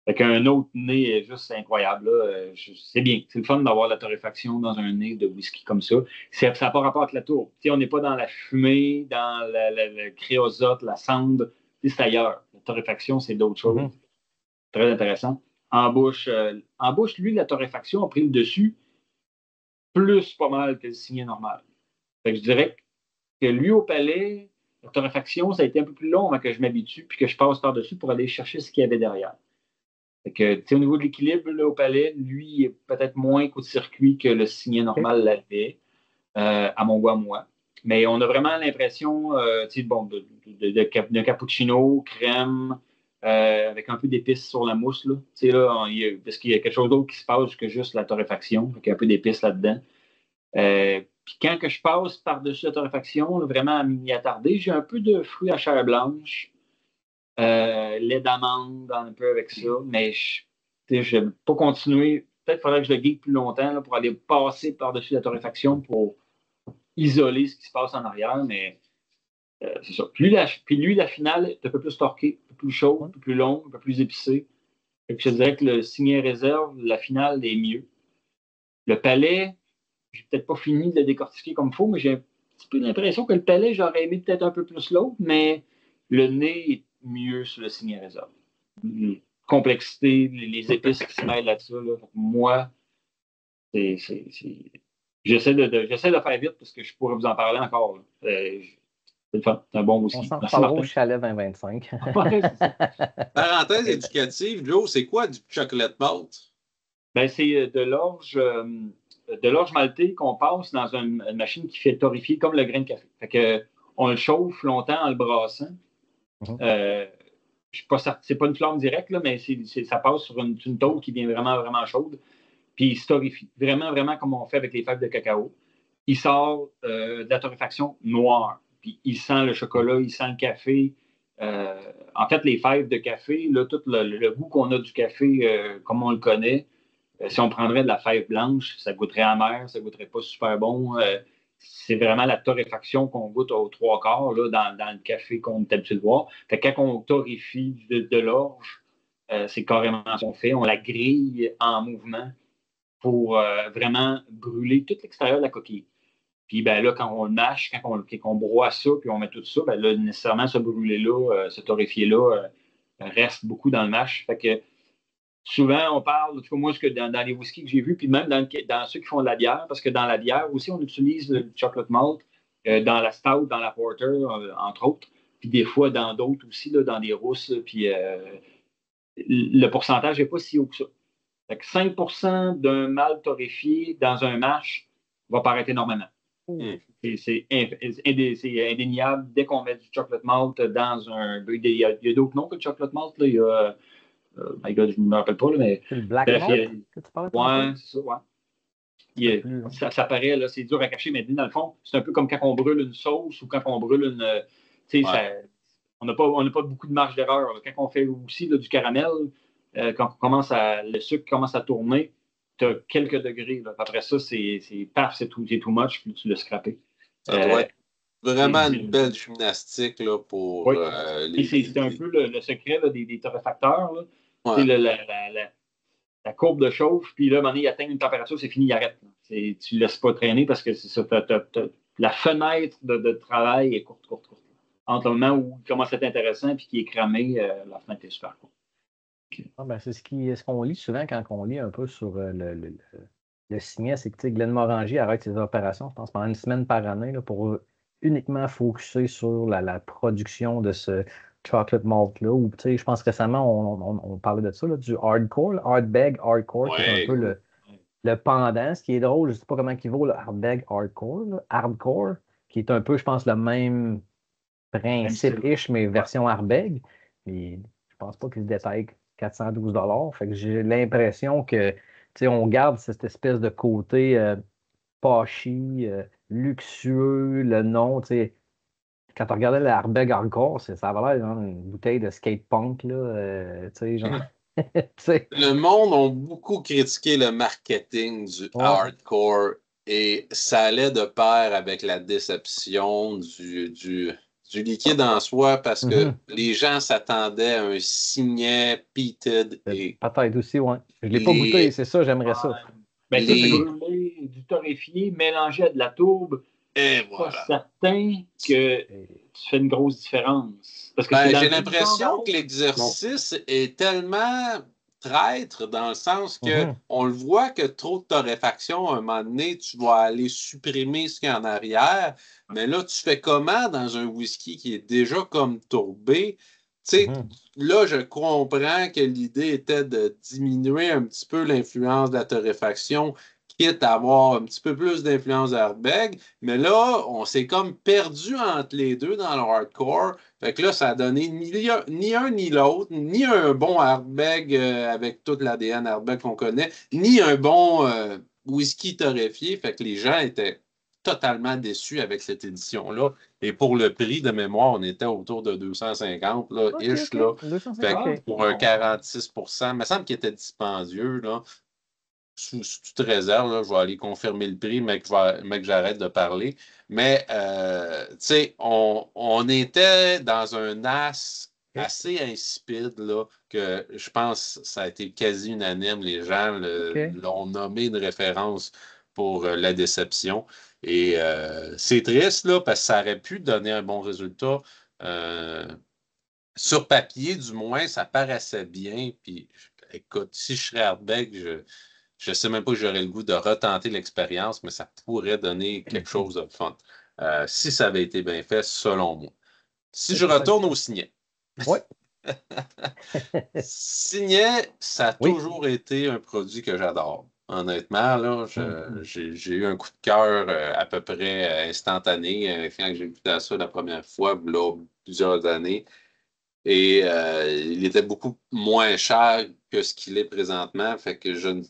Fait qu'un autre nez est juste incroyable. Là. C'est bien. C'est le fun d'avoir la torréfaction dans un nez de whisky comme ça. Ça n'a pas rapport avec la tour. On n'est pas dans la fumée, dans le créosote, la cendre. C'est ailleurs. La torréfaction, c'est d'autres choses. Très intéressant. En bouche, lui, la torréfaction a pris le dessus plus pas mal que le signé normal. Fait que je dirais que lui, au palais, la torréfaction, ça a été un peu plus long avant que je m'habitue puis que je passe par-dessus pour aller chercher ce qu'il y avait derrière. Fait que, au niveau de l'équilibre là, au palais, lui, il est peut-être moins court-circuit que le signé normal l'avait, à mon goût à moi. Mais on a vraiment l'impression de cappuccino, crème, avec un peu d'épices sur la mousse. Là. Parce qu'il y a quelque chose d'autre qui se passe que juste la torréfaction. Il y a un peu d'épices là-dedans. Puis quand que je passe par-dessus la torréfaction, là, vraiment à m'y attarder, j'ai un peu de fruits à chair blanche. Lait d'amande un peu avec ça, mais je ne vais pas continuer. Peut-être qu'il faudrait que je le geek plus longtemps là, pour aller passer par-dessus la torréfaction pour isoler ce qui se passe en arrière, mais c'est ça. Puis lui, la finale est un peu plus torquée, un peu plus chaude, un peu plus longue, un peu plus épicée. Je dirais que le signé réserve, la finale est mieux. Le palais, j'ai peut-être pas fini de le décortiquer comme il faut, mais j'ai un petit peu l'impression que le palais, j'aurais aimé peut-être un peu plus l'autre, mais le nez est mieux sur le signé réserve. Complexité, les épices qui se mêlent là-dessus. Là. Moi, j'essaie de faire vite parce que je pourrais vous en parler encore. C'est le fun. C'est un bon whisky. On s'en parlera au chalet 2025. Parenthèse éducative, Joe, c'est quoi du chocolate malt? Ben, c'est de l'orge maltais qu'on passe dans une machine qui fait torréfier comme le grain de café. Fait que, on le chauffe longtemps en le brassant. C'est pas une flamme directe, là, mais ça passe sur une tôle qui devient vraiment, vraiment chaude. Puis il se torréfie. Vraiment, vraiment comme on fait avec les fèves de cacao. Il sort de la torréfaction noire. Puis il sent le chocolat, il sent le café. En fait, les fèves de café, là, tout le goût qu'on a du café comme on le connaît, si on prendrait de la fève blanche, ça goûterait amer, ça goûterait pas super bon. c'est vraiment la torréfaction qu'on goûte aux 3/4 là, dans le café qu'on est habitué de voir. Fait que quand on torréfie de l'orge, c'est carrément ce qu'on fait. On la grille en mouvement pour vraiment brûler tout l'extérieur de la coquille. Puis ben là, quand on le mâche, quand on broie ça, puis on met tout ça, ben là, nécessairement, ce brûlé-là, ce torréfié-là, reste beaucoup dans le mash. Fait que souvent, on parle, en tout cas, moi, dans les whiskies que j'ai vus, puis même dans ceux qui font de la bière, parce que dans la bière aussi, on utilise le chocolate malt, dans la stout, dans la porter, entre autres, puis des fois dans d'autres aussi, là, dans des rousses, puis le pourcentage n'est pas si haut que ça. Fait que 5% d'un malt torréfié dans un mash va paraître énormément. C'est indéniable. Dès qu'on met du chocolate malt dans un... Il y a d'autres noms que le chocolate malt. Là. Il y a... my God, je ne me rappelle pas, là, mais... C'est le black malt que tu parles? Ouais, c'est ça, ouais. Ça paraît, là, c'est dur à cacher, mais dans le fond, c'est un peu comme quand on brûle une sauce ou quand on brûle une... Tu sais, on n'a pas beaucoup de marge d'erreur. Là. Quand on fait aussi là, du caramel, quand le sucre commence à tourner, tu as quelques degrés. Là. Après ça, c'est paf, c'est too much, puis tu l'as scrappé. Ça doit être vraiment une belle gymnastique là, pour oui. C'est un peu le secret là, des torréfacteurs. Là. Ouais. La courbe de chauffe, puis là, à un moment donné, il atteint une température, c'est fini, il arrête. Tu ne laisses pas traîner parce que c'est ça, la fenêtre de travail est courte. Entre le moment où il commence à être intéressant et qui est cramé, la fenêtre est super courte. Okay. Ah ben c'est ce qu'on lit souvent quand on lit un peu sur le signet, c'est que Glenmorangie arrête ses opérations, je pense, pendant une semaine par année là, pour uniquement focuser sur la production de ce chocolate malt-là. Ou je pense récemment, on parlait de ça, là, du hardcore, Ardbeg hardcore, qui est un peu le pendant. Ce qui est drôle, je ne sais pas comment il vaut le Ardbeg hardcore, qui est un peu, je pense, le même principe-ish, mais version Ardbeg. Et je pense pas qu'il se détaille 412 $. Fait que j'ai l'impression que on garde cette espèce de côté pushy, luxueux, le nom. Quand on regardait l'Ardbeg encore, ça avait l'air une bouteille de skate punk. Là, genre... Le monde a beaucoup critiqué le marketing du hardcore et ça allait de pair avec la déception du liquide en soi parce que les gens s'attendaient à un signet peated. Peut-être aussi, oui. Je ne l'ai pas goûté, c'est ça, j'aimerais ça. Ben, c'est brûlé, du torréfié, mélangé à de la tourbe. Et voilà. Pas certain que tu fais une grosse différence. Parce que j'ai l'impression que l'exercice est tellement traître dans le sens que on le voit que trop de torréfaction, à un moment donné, tu vas aller supprimer ce qu'il y a en arrière. Mais là, tu fais comment dans un whisky qui est déjà comme tourbé? Là, je comprends que l'idée était de diminuer un petit peu l'influence de la torréfaction, quitte à avoir un petit peu plus d'influence d'Ardbeg, mais là, on s'est comme perdu entre les deux dans le hardcore. Fait que là, ça a donné ni un ni l'autre, ni un bon Ardbeg avec toute l'ADN Ardbeg qu'on connaît, ni un bon whisky torréfié. Fait que les gens étaient totalement déçus avec cette édition-là. Et pour le prix de mémoire, on était autour de 250, là, ish, là. 250, fait que pour un 46%, il me semble qu'il était dispendieux, là. Sous toute réserve, là, je vais aller confirmer le prix, mais que j'arrête de parler. Mais, tu sais, on était dans un as assez insipide, là, que je pense que ça a été quasi unanime. Les gens l'ont nommé une référence pour la déception. Et c'est triste, là, parce que ça aurait pu donner un bon résultat. Sur papier, du moins, ça paraissait bien. Puis, écoute, si je serais Ardbeg, je ne sais même pas que j'aurais le goût de retenter l'expérience, mais ça pourrait donner quelque chose de fun. Si ça avait été bien fait, selon moi. Si je retourne au signet. Oui. Signet, ça a toujours été un produit que j'adore. Honnêtement, là, j'ai eu un coup de cœur à peu près instantané quand j'ai goûté à ça la première fois, là, plusieurs années. Et il était beaucoup moins cher que ce qu'il est présentement, fait que je ne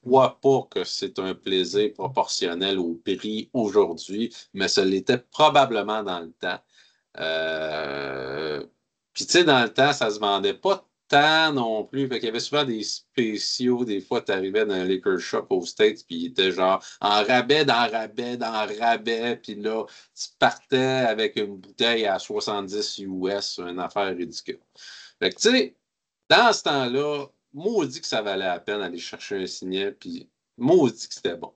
crois pas que c'est un plaisir proportionnel au prix aujourd'hui, mais ça l'était probablement dans le temps. Puis tu sais, dans le temps, ça se vendait pas tant non plus. Fait qu'il y avait souvent des spéciaux. Des fois, tu arrivais dans un liquor shop aux States, puis il était genre en rabais, dans rabais, dans rabais. Puis là, tu partais avec une bouteille à 70 US, une affaire ridicule. Fait que, tu sais, dans ce temps-là, maudit que ça valait la peine d'aller chercher un signet, puis maudit que c'était bon.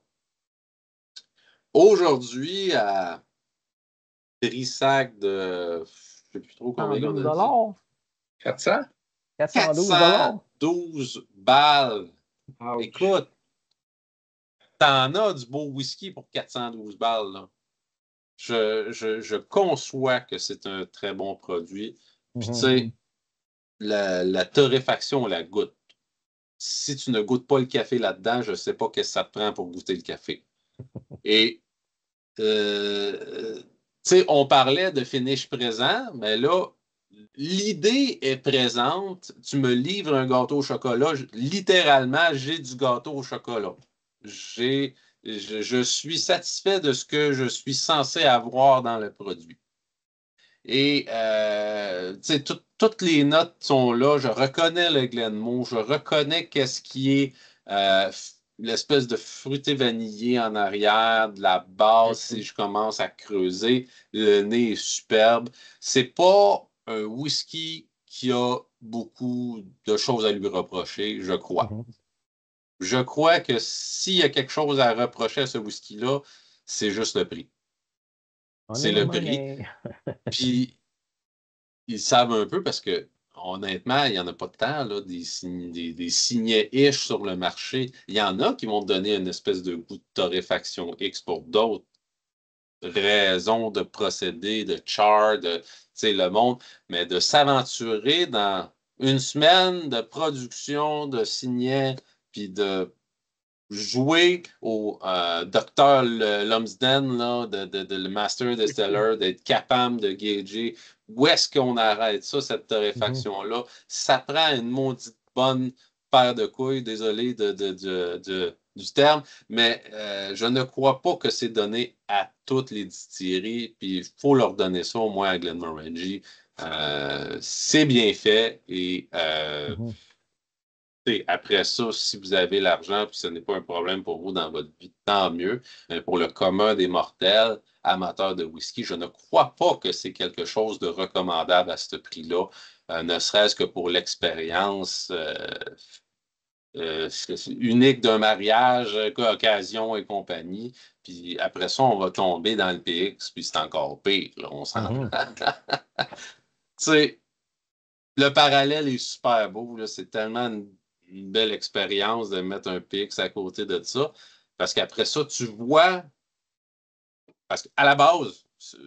Aujourd'hui, à prix sac de, je ne sais plus trop combien on a dit. 400? 412 balles. Ouch. Écoute, t'en as du beau whisky pour 412 balles. Là. Je conçois que c'est un très bon produit. Puis, tu sais, la torréfaction, on la goûte. Si tu ne goûtes pas le café là-dedans, je ne sais pas qu'est-ce que ça te prend pour goûter le café. Et, tu sais, on parlait de finish présent, mais là, l'idée est présente. Tu me livres un gâteau au chocolat. Littéralement, j'ai du gâteau au chocolat. Je suis satisfait de ce que je suis censé avoir dans le produit. Et toutes les notes sont là. Je reconnais le Glenmoe. Je reconnais qu'est-ce qui est l'espèce de fruité vanillé en arrière, de la base, si je commence à creuser. Le nez est superbe. C'est pas un whisky qui a beaucoup de choses à lui reprocher, je crois. Je crois que s'il y a quelque chose à reprocher à ce whisky-là, c'est juste le prix. C'est le prix. Puis, ils savent un peu parce que, honnêtement, il n'y en a pas de temps, là, des signets ish sur le marché. Il y en a qui vont donner une espèce de goût de torréfaction X pour d'autres raisons de procéder, de char, de le monde, mais de s'aventurer dans une semaine de production de signets, puis de jouer au docteur Lumsden, là, le Master Distiller, d'être capable de gager où est-ce qu'on arrête ça, cette torréfaction-là. Ça prend une maudite bonne paire de couilles, désolé du terme, mais je ne crois pas que c'est donné à toutes les distilleries, puis il faut leur donner ça au moins à Glenmorangie. C'est bien fait et après ça, si vous avez l'argent puis ce n'est pas un problème pour vous dans votre vie, tant mieux. Mais pour le commun des mortels, amateurs de whisky, je ne crois pas que c'est quelque chose de recommandable à ce prix-là, ne serait-ce que pour l'expérience unique d'un mariage, occasion et compagnie. Puis après ça, on va tomber dans le PX, puis c'est encore pire. Là, on s'en Tu sais, le parallèle est super beau. Là, c'est tellement une belle expérience de mettre un PX à côté de ça. Parce qu'après ça, tu vois. Parce qu'à la base,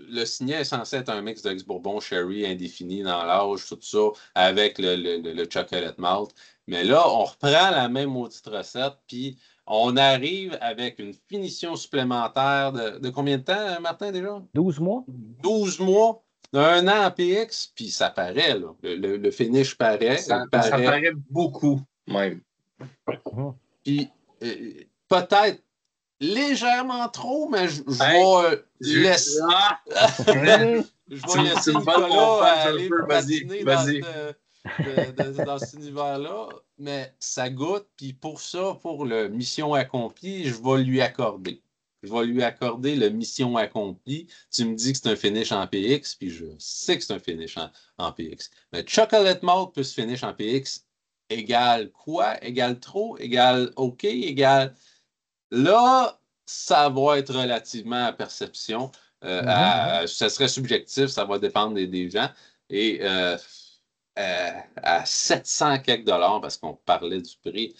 le signet est censé être un mix d'ex-bourbon, sherry, indéfini dans l'âge, tout ça, avec le chocolate malt. Mais là, on reprend la même maudite recette, puis on arrive avec une finition supplémentaire de combien de temps, Martin, déjà? 12 mois. 12 mois. Un an en PX, puis ça paraît, là. Le finish paraît. Ça paraît beaucoup, même. Puis peut-être légèrement trop, mais je vais laisser. Je vais laisser Nicolas aller patiner dans cet univers-là, mais ça goûte, puis pour ça, pour le mission accomplie, je vais lui accorder. Je vais lui accorder le mission accomplie. Tu me dis que c'est un finish en PX, puis je sais que c'est un finish en PX. Mais Chocolate Malt plus finish en PX égale quoi? Égale trop? Égale OK? Égale... Là, ça va être relativement à perception. Ça serait subjectif, ça va dépendre des gens. Et à 700 quelques dollars, parce qu'on parlait du prix,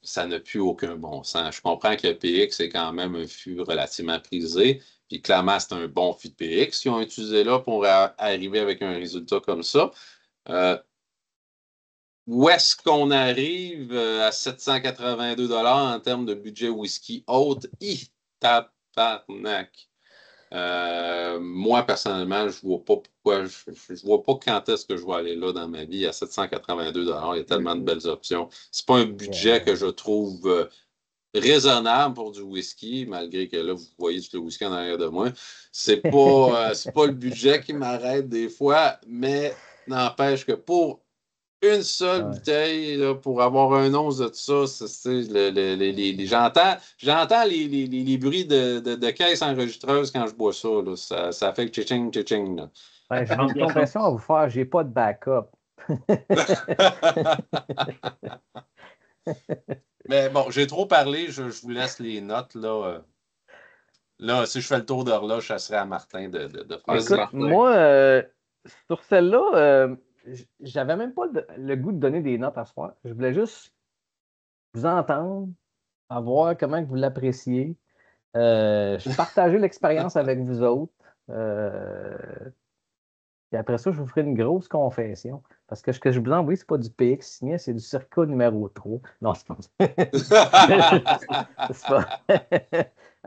ça n'a plus aucun bon sens. Je comprends que le PX est quand même un fût relativement prisé, puis clairement, c'est un bon fût de PX qu'ils ont utilisé là pour arriver avec un résultat comme ça. Où est-ce qu'on arrive à 782 $ en termes de budget whisky haute? Tabarnak! Moi, personnellement, je vois pas pourquoi, je vois pas quand est-ce que je vais aller là dans ma vie à 782 $. Il y a tellement de belles options. C'est pas un budget que je trouve raisonnable pour du whisky, malgré que là, vous voyez tout le whisky en arrière de moi. C'est pas le budget qui m'arrête des fois, mais n'empêche que pour une seule bouteille là, pour avoir un once de ça. J'entends les bruits de caisse enregistreuse quand je bois ça. Là. Ça fait tching tching. J'ai une confession à vous faire, j'ai pas de backup. Mais bon, j'ai trop parlé, je vous laisse les notes. Là, si je fais le tour d'horloge, ça serait à Martin de faire ça. Martin. Moi, sur celle-là, j'avais même pas le goût de donner des notes à ce soir. Je voulais juste vous entendre, voir comment vous l'appréciez. Je partageais l'expérience avec vous autres. Et après ça, je vous ferai une grosse confession. Parce que ce que je vous envoie, c'est pas du PX signé, c'est du Circa numéro 3. Non, c'est pas c'est pas.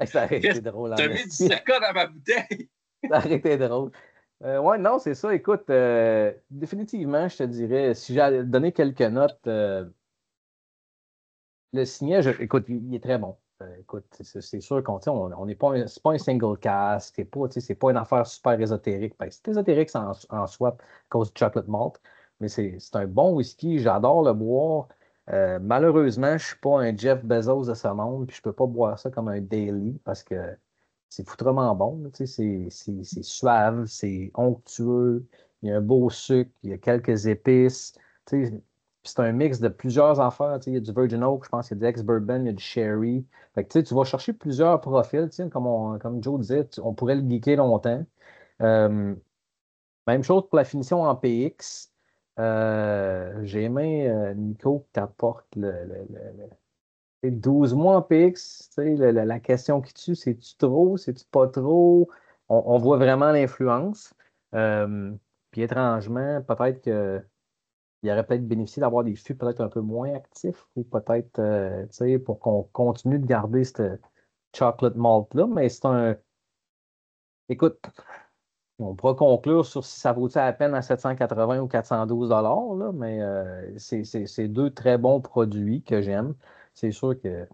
Ça aurait été drôle. T'as mis du Circa dans ma bouteille. Ça aurait été drôle. Ouais, non, c'est ça. Écoute, définitivement, je te dirais, si j'allais donner quelques notes, le signet, écoute, il est très bon. Écoute, c'est sûr qu'on n'est pas c'est pas un single cast, c'est pas une affaire super ésotérique. C'est ésotérique en soi à cause du chocolate malt, mais c'est un bon whisky, j'adore le boire. Malheureusement, je ne suis pas un Jeff Bezos de ce monde, puis je ne peux pas boire ça comme un daily parce que c'est foutrement bon. C'est suave, c'est onctueux, il y a un beau sucre, il y a quelques épices. C'est un mix de plusieurs affaires. Il y a du Virgin Oak, je pense qu'il y a du ex-bourbon, il y a du sherry. Fait que, tu vas chercher plusieurs profils. Comme Joe disait, on pourrait le geeker longtemps. Même chose pour la finition en PX. J'ai aimé Nico qui t'apporte le 12 mois en PX. La question qui tue, c'est-tu trop, c'est-tu pas trop? On voit vraiment l'influence. Puis étrangement, peut-être que il aurait peut-être bénéficié d'avoir des fûts peut-être un peu moins actifs ou peut-être pour qu'on continue de garder ce chocolate malt-là. Mais c'est un. Écoute, on pourra conclure sur si ça vaut la peine à 780 ou 412 $, mais c'est deux très bons produits que j'aime. C'est sûr que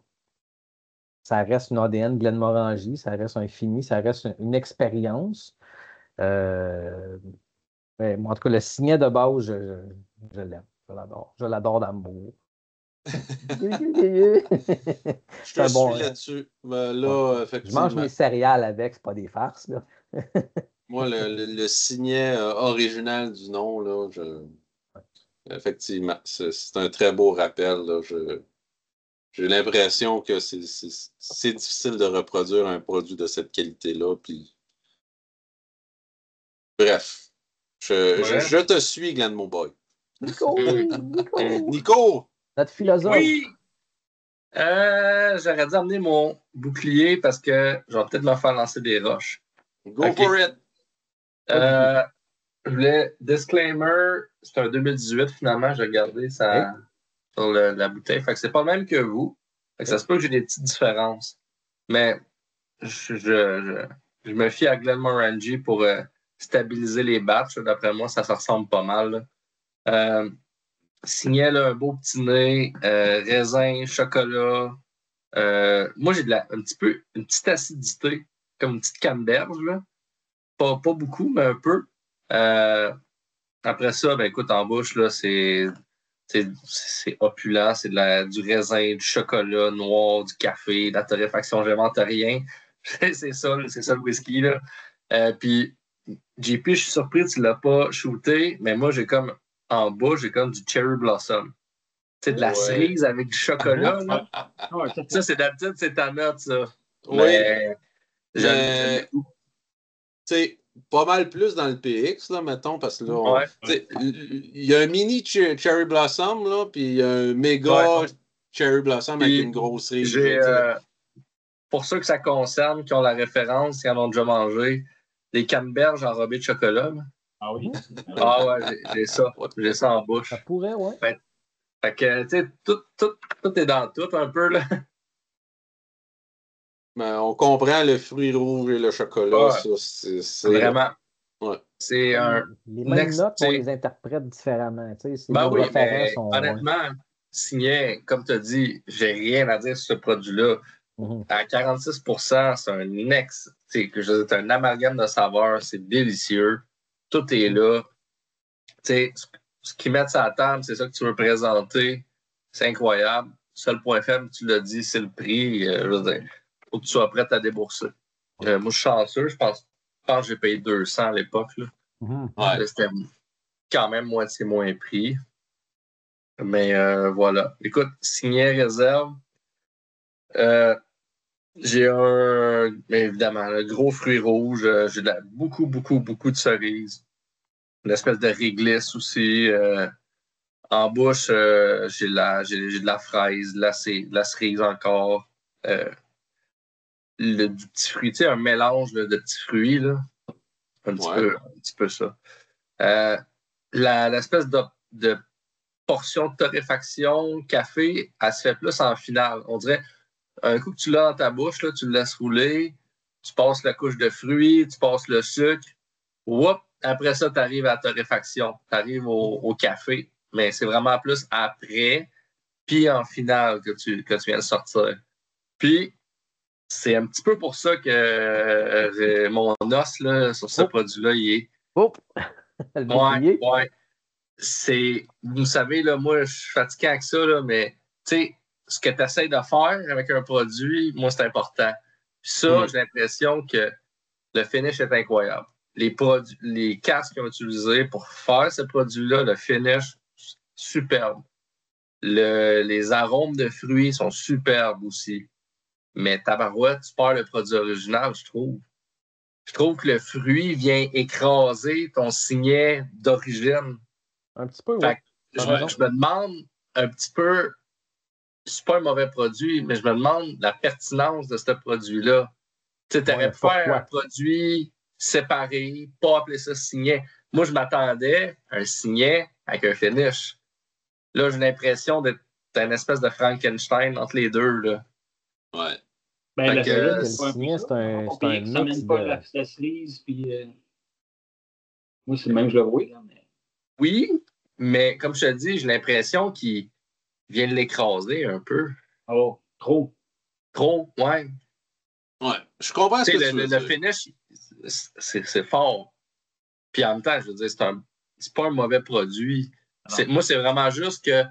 ça reste une ADN Glenmorangie, ça reste un fini, ça reste une expérience. Mais, en tout cas, le signet de base, je l'aime. Je l'adore. Je l'adore d'amour. Je te suis là-dessus. Là, je mange mes céréales avec, c'est pas des farces. Là. Moi, le signet original du nom, là, effectivement, c'est un très beau rappel. Là. J'ai l'impression que c'est difficile de reproduire un produit de cette qualité-là. Puis... Bref, je te suis, Glenn Mowboy. Nico! Notre philosophe. Oui! J'aurais dû amener mon bouclier parce que je vais peut-être me faire lancer des roches. Go for it! Je voulais disclaimer, c'est un 2018 finalement, j'ai regardé ça sur la bouteille. Fait que c'est pas le même que vous. Fait que ça se peut que j'ai des petites différences. Mais je me fie à Glenmorangie pour stabiliser les batchs. D'après moi, ça ressemble pas mal. Signet, là, un beau petit nez, raisin, chocolat. Moi, j'ai une petite acidité, comme une petite canneberge, là. Pas beaucoup, mais un peu. Après ça, ben écoute, en bouche, là, c'est opulent. C'est du raisin, du chocolat noir, du café, de la torréfaction. J'invente rien. c'est ça le whisky, là. Puis, JP, je suis surpris que tu ne l'as pas shooté, mais moi, en bouche, j'ai comme du cherry blossom. C'est de la cerise avec du chocolat, là. Ça, c'est d'habitude, c'est ta note, ça. Oui. Mais, tu sais, pas mal plus dans le PX, là, mettons, parce que là, il y a un mini Cherry Blossom, là, puis il y a un méga Cherry Blossom avec une grosse cerise. Pour ceux que ça concerne, qui ont la référence, qui en ont déjà mangé, des canneberges enrobées de chocolat. Là. Ah oui? Ah ouais, j'ai ça. J'ai ça en bouche. Ça pourrait, ouais. Fait que, tu sais, tout est dans tout un peu, là. Mais on comprend le fruit rouge et le chocolat. Ouais. C'est vraiment. Ouais. C'est les mêmes notes, on les interprète différemment. Ben oui, mais honnêtement, Signet, comme tu as dit, j'ai rien à dire sur ce produit-là. À 46%, c'est c'est un amalgame de saveurs, c'est délicieux. Tout est là. Tu sais, ce qu'ils mettent sur la table, c'est ça que tu veux présenter. C'est incroyable. Seul point faible, tu l'as dit, c'est le prix. Je veux dire, faut que tu sois prêt à débourser. Moi, je suis chanceux. Je pense que j'ai payé 200 à l'époque. Ouais. C'était quand même moitié moins prix. Mais voilà. Écoute, signé réserve. J'ai évidemment, un gros fruit rouge. J'ai beaucoup de cerises. Une espèce de réglisse aussi. En bouche, j'ai de la fraise, de la cerise encore. Du petit fruit, tu sais, un mélange de petits fruits, là. Un petit peu ça. L'espèce de portion de torréfaction café, elle se fait plus en finale. On dirait, un coup que tu l'as dans ta bouche, là, tu le laisses rouler, tu passes la couche de fruits, tu passes le sucre. Whoop, après ça, tu arrives à la torréfaction. Tu arrives au café. Mais c'est vraiment plus après, puis en finale que tu viens de sortir. Puis, c'est un petit peu pour ça que mon os là, sur ce produit-là, il est. Oh! Ouais. Vous savez, là, moi, je suis fatigué avec ça, là, mais tu sais, ce que tu essaies de faire avec un produit, moi, c'est important. Puis ça, j'ai l'impression que le finish est incroyable. Les casques qu'ils ont utilisés pour faire ce produit-là, le finish, superbe. Les arômes de fruits sont superbes aussi. Mais tabarouette, tu perds le produit original, je trouve. Je trouve que le fruit vient écraser ton signet d'origine. Un petit peu, oui. Je me demande un petit peu, c'est pas un mauvais produit, mais je me demande la pertinence de ce produit-là. Tu aurais pu faire un produit séparé, pas appeler ça signet. Moi, je m'attendais à un signet avec un finish. Là, j'ai l'impression d'être une espèce de Frankenstein entre les deux. Là. Ouais. Ben, le signet, c'est un mix. Ça mène pas la cerise, puis moi, c'est le même que je le vois. Là, mais... Oui, mais comme je te dis, j'ai l'impression qu'il vient de l'écraser un peu. Oh, trop. Trop, ouais. Ouais, je comprends ce que tu veux dire. Le finish, c'est fort. Puis en même temps, je veux dire, c'est pas un mauvais produit. Moi, c'est vraiment juste que,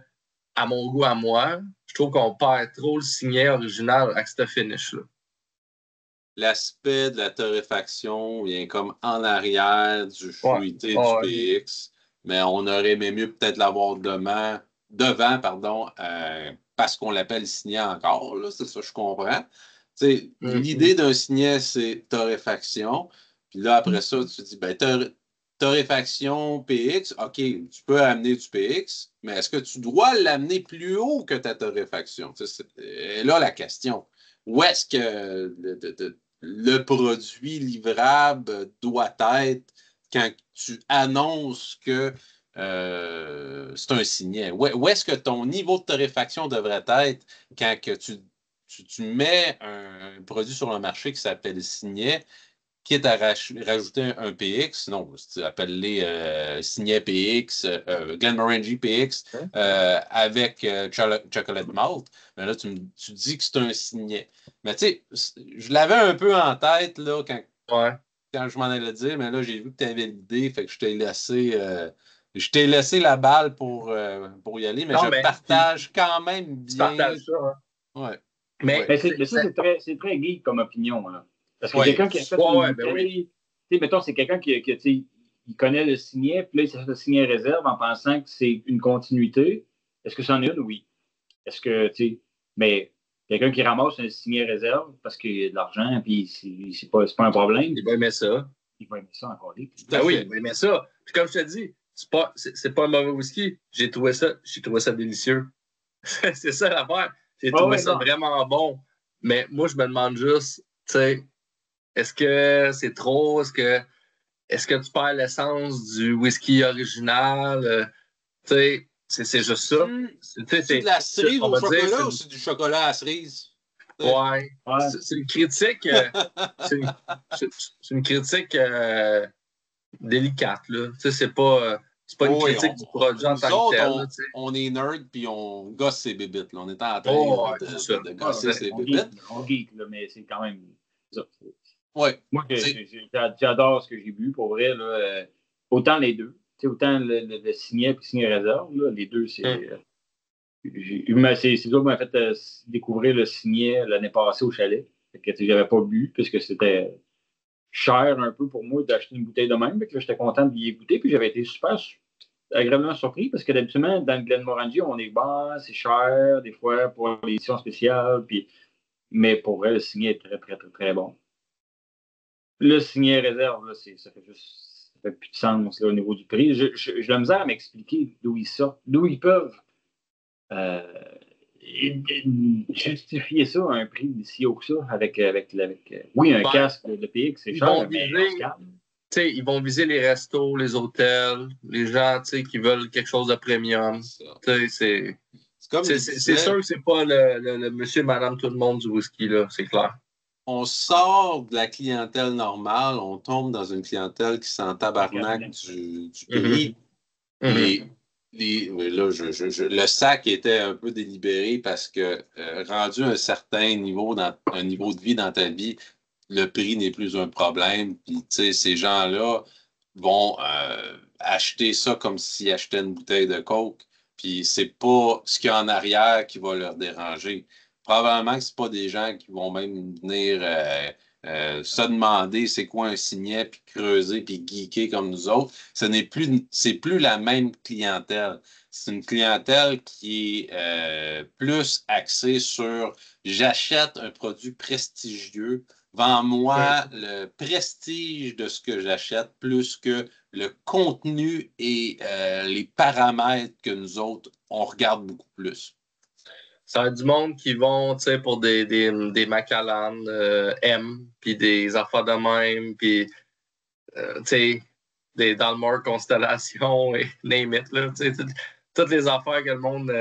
à mon goût, à moi, je trouve qu'on perd trop le signet original avec ce finish-là. L'aspect de la torréfaction vient comme en arrière du fruité du PX, mais on aurait aimé mieux peut-être l'avoir devant, parce qu'on l'appelle signet encore, là, c'est ça, je comprends. L'idée d'un signet, c'est torréfaction. Puis là, après ça, tu dis, ben, torréfaction PX, OK, tu peux amener du PX, mais est-ce que tu dois l'amener plus haut que ta torréfaction? C'est là la question. Où est-ce que le produit livrable doit être quand tu annonces que c'est un signet? Où est-ce que ton niveau de torréfaction devrait être quand que tu mets un produit sur le marché qui s'appelle signet, quitte à rajouter un PX, non, appelle-les signet PX, Glenmorangie PX avec Chocolate Malt, mais là, tu dis que c'est un signet. Mais tu sais, je l'avais un peu en tête là, quand je m'en allais dire, mais là, j'ai vu que tu avais l'idée, fait que je t'ai laissé la balle pour y aller, mais partage quand même bien. Tu partages ça, hein? Ouais. Mais ça, c'est très geek comme opinion. Là. Parce que quelqu'un qui a fait mettons, c'est quelqu'un qui il connaît le signet, puis là, il s'est fait le signet réserve en pensant que c'est une continuité. Est-ce que c'en est une? Oui. Est-ce que, mais quelqu'un qui ramasse un signet réserve parce qu'il y a de l'argent, puis c'est pas un problème. Il va aimer ça. Il va aimer ça encore. Oui, il va aimer ça. Puis comme je te dis, c'est pas un mauvais whisky. J'ai trouvé ça délicieux. C'est ça l'affaire. J'ai trouvé ça vraiment bon. Mais moi, je me demande juste, tu sais, est-ce que c'est trop? Est-ce que tu perds l'essence du whisky original? Tu sais, c'est juste ça. C'est de la cerise au chocolat ou c'est du chocolat à cerise? Ouais. C'est une critique. C'est une critique délicate, là. Tu sais, c'est pas une critique du produit en tant que tel. On est nerd puis on gosse ses bébites. On est en train de gosser ses bébites. On geek, là, mais c'est quand même ça. Ouais. Moi, j'adore ce que j'ai bu, pour vrai. Là, autant les deux. autant le signet et le signet réserve, là, les deux, c'est. C'est toi qui m'a fait découvrir le signet l'année passée au chalet. Je n'avais pas bu, puisque c'était cher un peu pour moi d'acheter une bouteille de même. Là, j'étais content d'y goûter, puis j'avais été super agréablement surpris, parce que d'habitude, dans le Glenmorangie, on est bon, c'est cher, des fois, pour l'édition spéciale, mais pour vrai, le signet est très, très, très, très bon. Le signet réserve, là, ça fait plus de sens là, au niveau du prix. J'ai la misère à m'expliquer d'où ils sortent, d'où ils peuvent justifier ça à un prix si haut que ça, avec oui, un casque de PX, c'est cher, mais ils vont viser les restos, les hôtels, les gens qui veulent quelque chose de premium. C'est sûr que c'est pas le monsieur et madame tout le monde du whisky, là, c'est clair. On sort de la clientèle normale, on tombe dans une clientèle qui s'en tabarnak du pays. Mais là, le sac était un peu délibéré parce que rendu un certain niveau, un niveau de vie dans ta vie, le prix n'est plus un problème. Puis, ces gens-là vont acheter ça comme s'ils achetaient une bouteille de Coke. Puis, c'est pas ce qu'il y a en arrière qui va leur déranger. Probablement que c'est pas des gens qui vont même venir se demander c'est quoi un signet, puis creuser, puis geeker comme nous autres. C'est plus la même clientèle. C'est une clientèle qui est plus axée sur j'achète un produit prestigieux, vends-moi le prestige de ce que j'achète plus que le contenu et les paramètres que nous autres, on regarde beaucoup plus. Ça va être du monde qui vont, pour des Macallan M, puis des affaires de même, puis, des Dalmor Constellation et name it, là, toutes les affaires que le monde...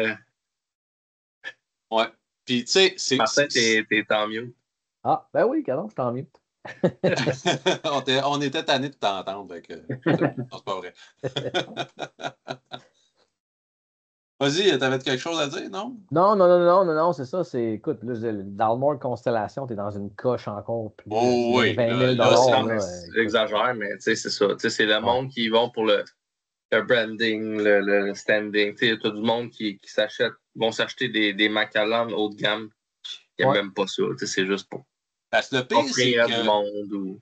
Ouais. Puis, tu sais, c'est... Martin, t'es en mute. Ah, ben oui, Caron, je suis en mute. on était tannés de t'entendre, donc c'est pas vrai. Vas-y, t'avais quelque chose à dire, non? Non, c'est ça. Écoute, là, Dalmor Constellation, t'es dans une coche encore plus. Oh oui, 20 000 j'exagère, mais c'est ça. C'est le monde qui vont pour le branding, le standing. Tu as du monde qui vont s'acheter des Macallan haut de gamme qui n'aiment même pas ça. C'est juste pour parce que le pire, c'est que du monde.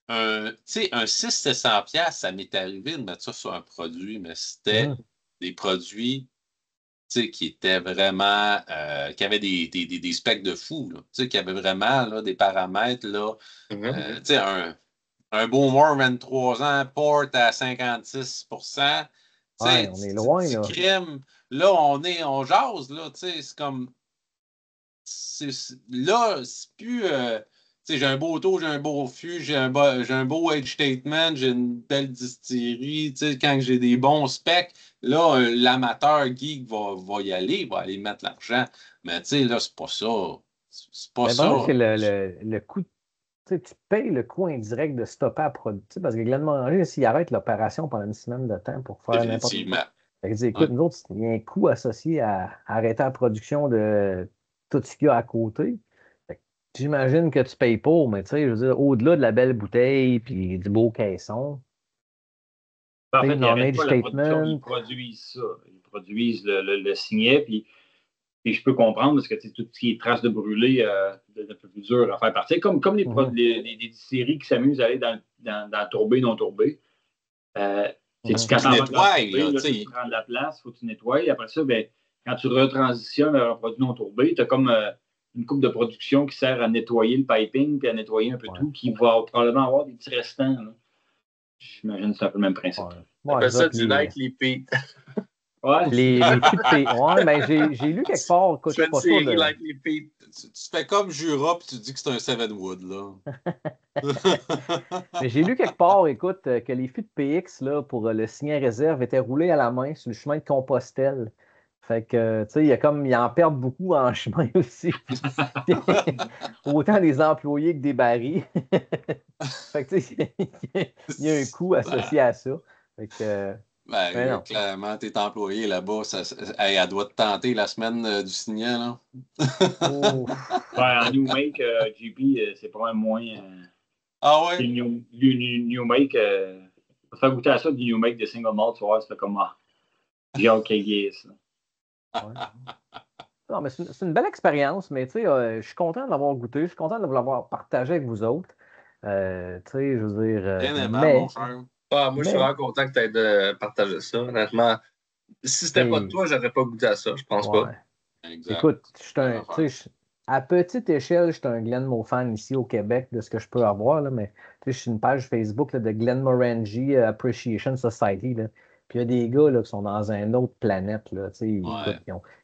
un 600-700$, ça m'est arrivé de mettre ça sur un produit, mais c'était des produits qui étaient vraiment, qui avaient des specs de fou, qui avaient vraiment là, des paramètres, là, un Bowmore 23 ans, port à 56%. On est loin, là. Crime. Là, on jase, là, c'est comme... là, c'est plus... j'ai un beau taux, j'ai un beau fût, j'ai un beau age statement, j'ai une belle distillerie. Quand j'ai des bons specs, là, l'amateur geek va y aller, va aller mettre l'argent. Mais là, c'est pas ça. C'est pas ça. C'est le coût. Tu payes le coût indirect de stopper à produire. Parce que Glenmorangie, s'il arrête l'opération pendant une semaine de temps pour faire n'importe quoi. Écoute, nous autres, il y a un coût associé à arrêter la production de tout ce qu'il y a à côté. J'imagine que tu payes pour, mais je veux dire, au-delà de la belle bouteille puis du beau caisson. En fait, ils produisent ça. Ils produisent le signet, puis je peux comprendre parce que tout ce qui est traces de brûlé, c'est un peu plus dur à faire partir. Comme les distilleries qui s'amusent à aller dans tourbé, non tourbé. Quand tu prends de la place, il faut que tu nettoies. Après ça, quand tu retransitionnes un produit non tourbé, tu as comme une coupe de production qui sert à nettoyer le piping puis à nettoyer un peu tout, qui va probablement avoir des petits restants. Là. J'imagine que c'est un peu le même principe. On appelle ça du nightly peat. Ouais, les mais j'ai lu quelque part. Tu fais une série Nightly Peat. Tu fais comme Jura puis tu dis que c'est un Sevenwood, là. Mais j'ai lu quelque part, écoute, que les fûts de PX là, pour le signet réserve étaient roulés à la main sur le chemin de Compostelle. Fait que, tu sais, ils en perdent beaucoup en chemin aussi. Autant des employés que des barils. Fait que, tu sais, il y a un coût associé à ça. Fait que, clairement, t'es employé là-bas, elle doit te tenter la semaine du signet, là. En New Make, JP, c'est pas moins. Ah ouais? New Make, te faire goûter à ça du New Make de single malt, tu vois, ça fait comme j'ai OK, ça. Ouais. Non, mais c'est une belle expérience, mais tu sais, je suis content de l'avoir goûté, je suis content de l'avoir partagé avec vous autres. Tu sais, je veux dire. Bien aimable, mon cher. Moi, je suis vraiment content que tu aies de partager ça. Honnêtement, si c'était pas de toi, j'aurais pas goûté à ça, je pense pas. Exact. Écoute, à petite échelle, je suis un Glenmore fan ici au Québec de ce que je peux avoir, là, mais je suis une page Facebook là, de Glenmorangie Appreciation Society. Là, puis il y a des gars là, qui sont dans une autre planète. Là, écoute,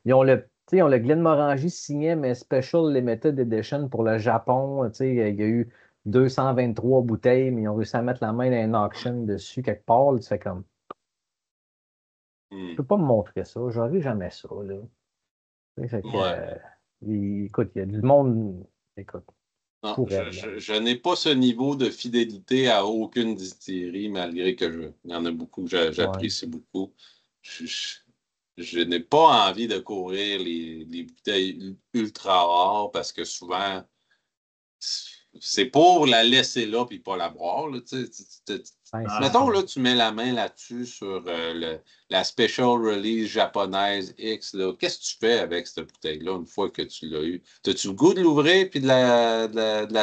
ils ont le Glenmorangie signé, mais Special Limited Edition pour le Japon. Il y a eu 223 bouteilles, mais ils ont réussi à mettre la main dans une auction dessus quelque part. Là, tu fais comme. Je peux pas me montrer ça, j'aurais jamais ça. Là. Fait que, écoute, il y a du monde. Écoute. Non, je n'ai pas ce niveau de fidélité à aucune distillerie, malgré que il y en a beaucoup que j'apprécie beaucoup. Je n'ai pas envie de courir les bouteilles ultra rares parce que souvent, c'est pour la laisser là et pas la boire. Là, mettons, là, tu mets la main là-dessus sur la Special Release japonaise X. Qu'est-ce que tu fais avec cette bouteille-là une fois que tu l'as eu? As-tu le goût de l'ouvrir et de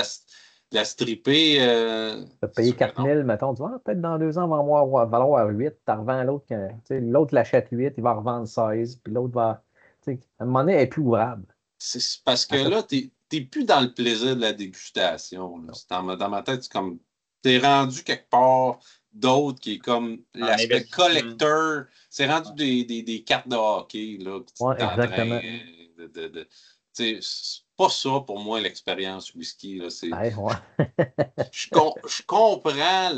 la stripper? Tu as payé 4 000, mettons. Tu vois, peut-être dans 2 ans, on va valoir 8. Tu revends l'autre. L'autre l'achète 8, il va revendre 16. Puis l'autre va. À un moment donné, elle n'est plus ouvrable. C'est parce que là, tu n'es plus dans le plaisir de la dégustation. Dans ma tête, c'est comme. Tu es rendu quelque part d'autre qui est comme l'aspect collector. C'est rendu des cartes de hockey. Là, exactement. C'est pas ça pour moi l'expérience whisky. Là, je comprends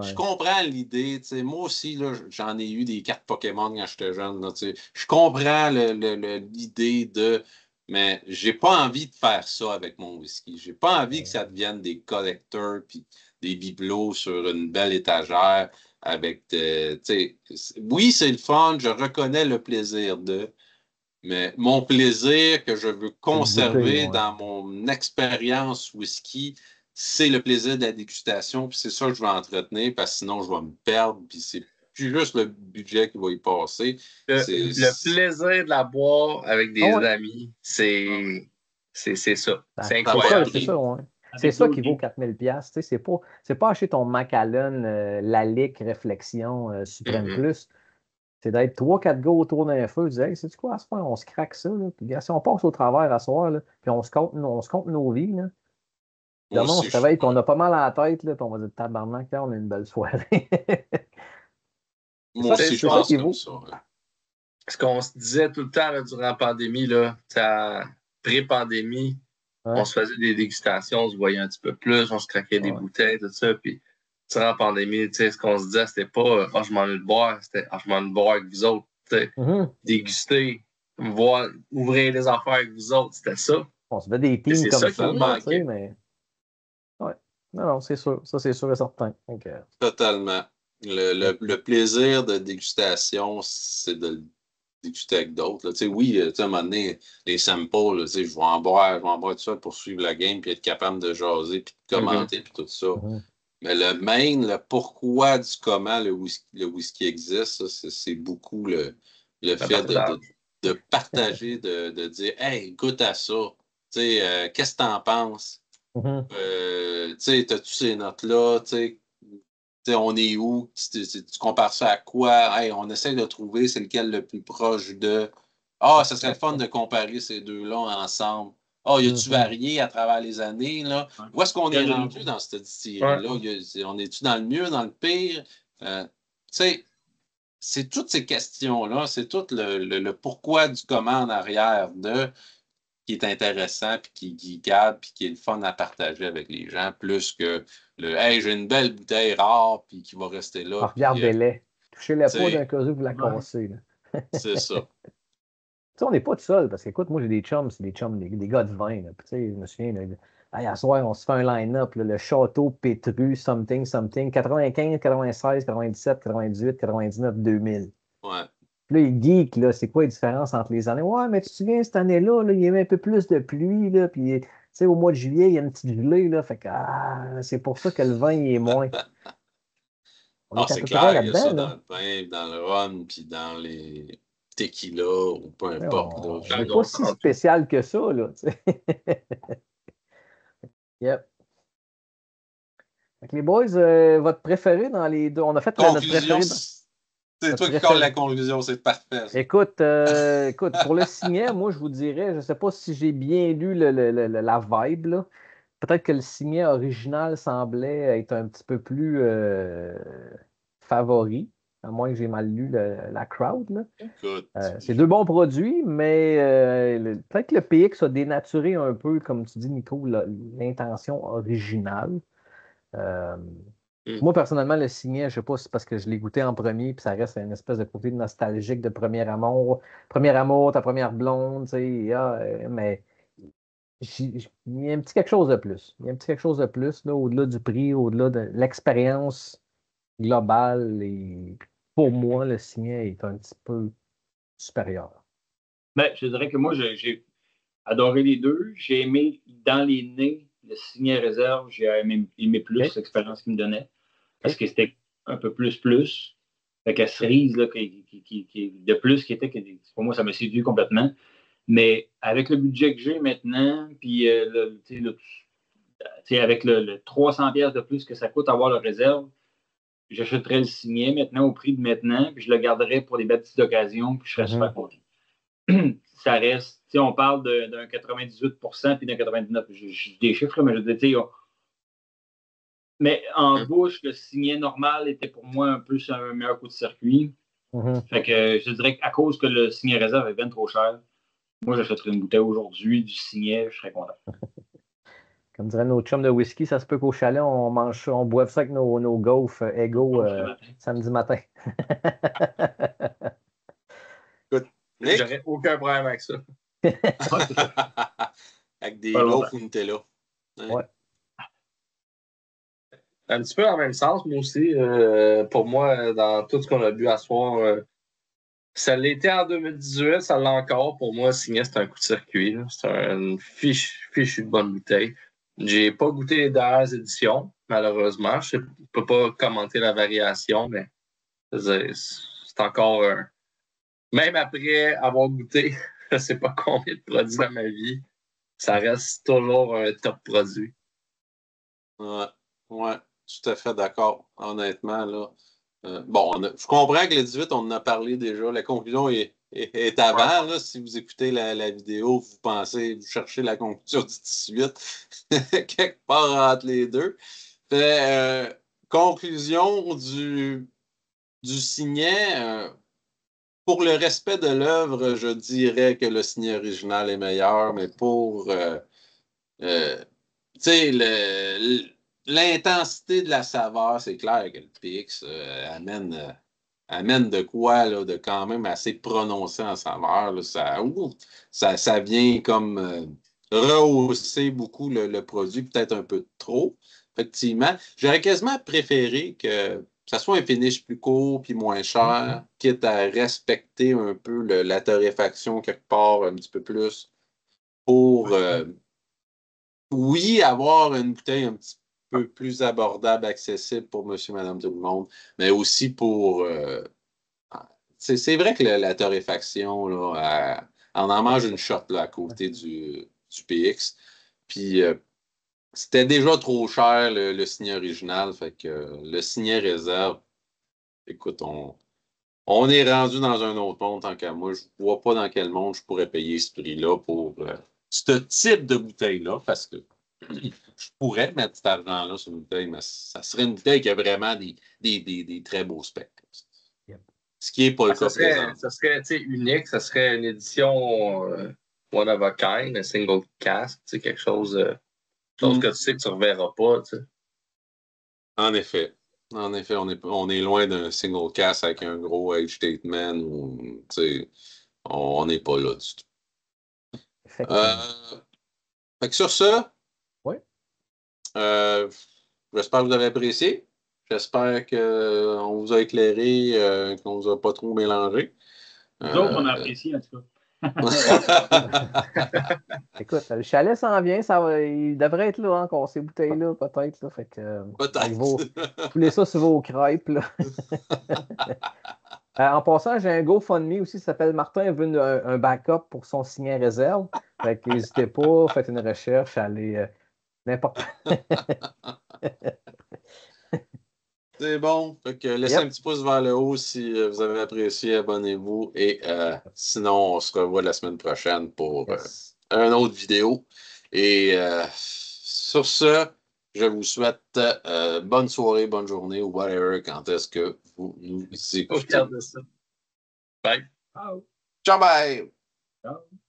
je comprends l'idée. Moi aussi, là, j'en ai eu des cartes Pokémon quand j'étais jeune. Là, je comprends l'idée de. Mais j'ai pas envie de faire ça avec mon whisky. J'ai pas envie que ça devienne des collecteurs puis des bibelots sur une belle étagère avec oui, c'est le fun, je reconnais le plaisir mais mon plaisir que je veux conserver dans mon expérience whisky, c'est le plaisir de la dégustation, puis c'est ça que je vais entretenir, parce que sinon je vais me perdre, puis c'est plus juste le budget qui va y passer. Le plaisir de la boire avec des amis, c'est ça. C'est incroyable. C'est ça qui vaut 4 000 $. C'est pas acheter ton Macallan Lalique Réflexion Suprême Plus. C'est d'être 3-4 gars autour d'un feu. Dire, hey, c'est-tu quoi à ce point? On se craque ça. Là. Puis, si on passe au travers à soir, là, puis on se compte nos vies. Là. Demain, on se réveille, puis on a pas mal à la tête. Là, puis on va dire tabarnak, on a une belle soirée. Moi aussi, je pense comme ça. Ce qu'on se disait tout le temps là, durant la pandémie, pré-pandémie, on se faisait des dégustations, on se voyait un petit peu plus, on se craquait des bouteilles, tout ça. Puis, durant la pandémie, ce qu'on se disait, c'était pas je m'en vais le boire, c'était je m'en vais le boire avec vous autres. Déguster, voir, ouvrir les affaires avec vous autres, c'était ça. On se fait des teams comme ça, mais. Ouais. Non, c'est sûr. Ça, c'est sûr et certain. Totalement. Le plaisir de dégustation, c'est de le déguster avec d'autres. Oui, à un moment donné, les samples, je vais en boire tout ça pour suivre la game, puis être capable de jaser, puis de commenter, puis tout ça. Mais le pourquoi du comment le whisky existe, c'est beaucoup le fait de partager, de dire « Hey, goûte à ça. Qu'est-ce que t'en penses? T'as-tu ces notes-là? On est où? Tu compares ça à quoi? Hey, on essaie de trouver c'est lequel le plus proche de... ça serait le fun de comparer ces deux-là ensemble. Y a-tu varié à travers les années? Là? Où est-ce qu'on est rendu dans cette distillerie-là? On est-tu dans le mieux, dans le pire? C'est toutes ces questions-là, c'est tout le pourquoi du comment en arrière de qui est intéressant, puis qui garde, puis qui est le fun à partager avec les gens, plus que le « Hey, j'ai une belle bouteille rare, puis qui va rester là. » Regardez-les. Touchez-les pas d'un cas où vous la cassez. C'est ça. On n'est pas tout seul, parce que, écoute, moi, j'ai des chums, c'est des chums, des gars de vin. Je me souviens, à soir, on se fait un line-up, le Château Pétru, something, 95, 96, 97, 98, 99, 2000. Ouais. Puis là, il geek, là, c'est quoi la différence entre les années? Ouais, mais tu te souviens, cette année-là, là, il y avait un peu plus de pluie, là, puis, au mois de juillet, il y a une petite gelée, là, fait que, c'est pour ça que le vin, il est moins. c'est clair, il y a ça dans le pain, dans le rhum, puis dans les tequila, ou peu importe. C'est pas si spécial que ça, là. Yep. Les boys, votre préféré dans les deux? On a fait notre préféré. C'est toi qui colles la conclusion, c'est parfait. Écoute, pour le signet, moi, je vous dirais, je ne sais pas si j'ai bien lu la vibe, là. Peut-être que le signet original semblait être un petit peu plus favori, à moins que j'ai mal lu la crowd. C'est deux bons produits, mais peut-être que le PX a dénaturé un peu, comme tu dis, Nico, l'intention originale. Moi, personnellement, le signet, je ne sais pas si c'est parce que je l'ai goûté en premier, puis ça reste une espèce de côté nostalgique de premier amour, ta première blonde, tu sais, mais il y a un petit quelque chose de plus. Il y a un petit quelque chose de plus, là, au-delà du prix, au-delà de l'expérience globale. Et pour moi, le signet est un petit peu supérieur. Ben, je dirais que moi, j'ai adoré les deux. J'ai aimé dans les nez le signet réserve. J'ai aimé plus l'expérience qu'il me donnait. Parce que c'était un peu plus. Fait la cerise là, de plus qui était, pour moi, ça m'a séduit complètement. Mais avec le budget que j'ai maintenant, puis avec le 300$ de plus que ça coûte avoir le réserve, j'achèterais le signet maintenant au prix de maintenant, puis je le garderais pour des belles petites occasions, puis je serais super content. Ça reste, on parle d'un 98% puis d'un 99%. Je des chiffres, mais je veux dire, mais en bouche, le signet normal était pour moi un peu un meilleur coup de circuit. Fait que je dirais qu'à cause que le signet réserve est bien trop cher, moi, j'achèterais une bouteille aujourd'hui du signet, je serais content. Comme diraient nos chums de whisky, ça se peut qu'au chalet, on boive ça avec nos gaufres égaux samedi matin. Écoute, j'aurais aucun problème avec ça. Avec des gaufres ou Nutella. Ouais. Un petit peu dans le même sens, moi aussi. Pour moi, dans tout ce qu'on a bu à soir, ça l'était en 2018, ça l'a encore. Pour moi, Signet, c'est un coup de circuit. C'est une fichue de bonne bouteille. J'ai pas goûté les dernières éditions, malheureusement. Je ne peux pas commenter la variation, mais c'est encore un... Même après avoir goûté, je ne sais pas combien de produits dans ma vie, ça reste toujours un top produit. Ouais, tout à fait d'accord. Honnêtement, là. Je comprends que le 18, on en a parlé déjà. La conclusion est avant. Là. Si vous écoutez la vidéo, vous cherchez la conclusion du 18, quelque part entre les deux. Conclusion du signet. Pour le respect de l'œuvre, je dirais que le signet original est meilleur, mais pour l'intensité de la saveur, c'est clair que le PX amène de quoi là, de quand même assez prononcé en saveur. Là, ça vient comme rehausser beaucoup le produit, peut-être un peu trop, effectivement. J'aurais quasiment préféré que ça soit un finish plus court puis moins cher, quitte à respecter un peu la torréfaction quelque part un petit peu plus pour... oui, avoir une bouteille un petit peu plus abordable, accessible pour monsieur, madame, tout le monde, mais aussi pour... c'est vrai que la torréfaction, là, on en mange une shot là, à côté du PX. Puis c'était déjà trop cher le signet original, fait que le signet réserve, écoute, on est rendu dans un autre monde tant qu'à moi. Je ne vois pas dans quel monde je pourrais payer ce prix-là pour ce type de bouteille-là, parce que je pourrais mettre cet argent-là sur une bouteille, mais ça serait une bouteille qui a vraiment des très beaux specs. Ce qui n'est pas le cas présent. Ça serait unique, ça serait une édition one of a kind, un single cask, quelque chose que tu sais que tu ne reverras pas. T'sais. En effet, on est loin d'un single cask avec un gros age statement. On n'est pas là du tout. Fait que sur ça, oui. J'espère que vous avez apprécié. J'espère qu'on vous a éclairé, qu'on ne vous a pas trop mélangé. Nous autres, on a apprécié, en tout cas. Écoute, le chalet s'en vient, il devrait être là encore, ces bouteilles-là, peut-être. Là, fait que, peut-être. Coulez ça sur vos crêpes. Là. En passant, j'ai un GoFundMe aussi, ça s'appelle Martin veut un backup pour son signet réserve. Fait que n'hésitez pas, faites une recherche, allez n'importe. C'est bon. Fait que laissez un petit pouce vers le haut si vous avez apprécié, abonnez-vous. Et sinon, on se revoit la semaine prochaine pour une autre vidéo. Et sur ce, je vous souhaite bonne soirée, bonne journée ou whatever quand est-ce que vous nous écoutez. Bye. Ciao, bye! Ciao.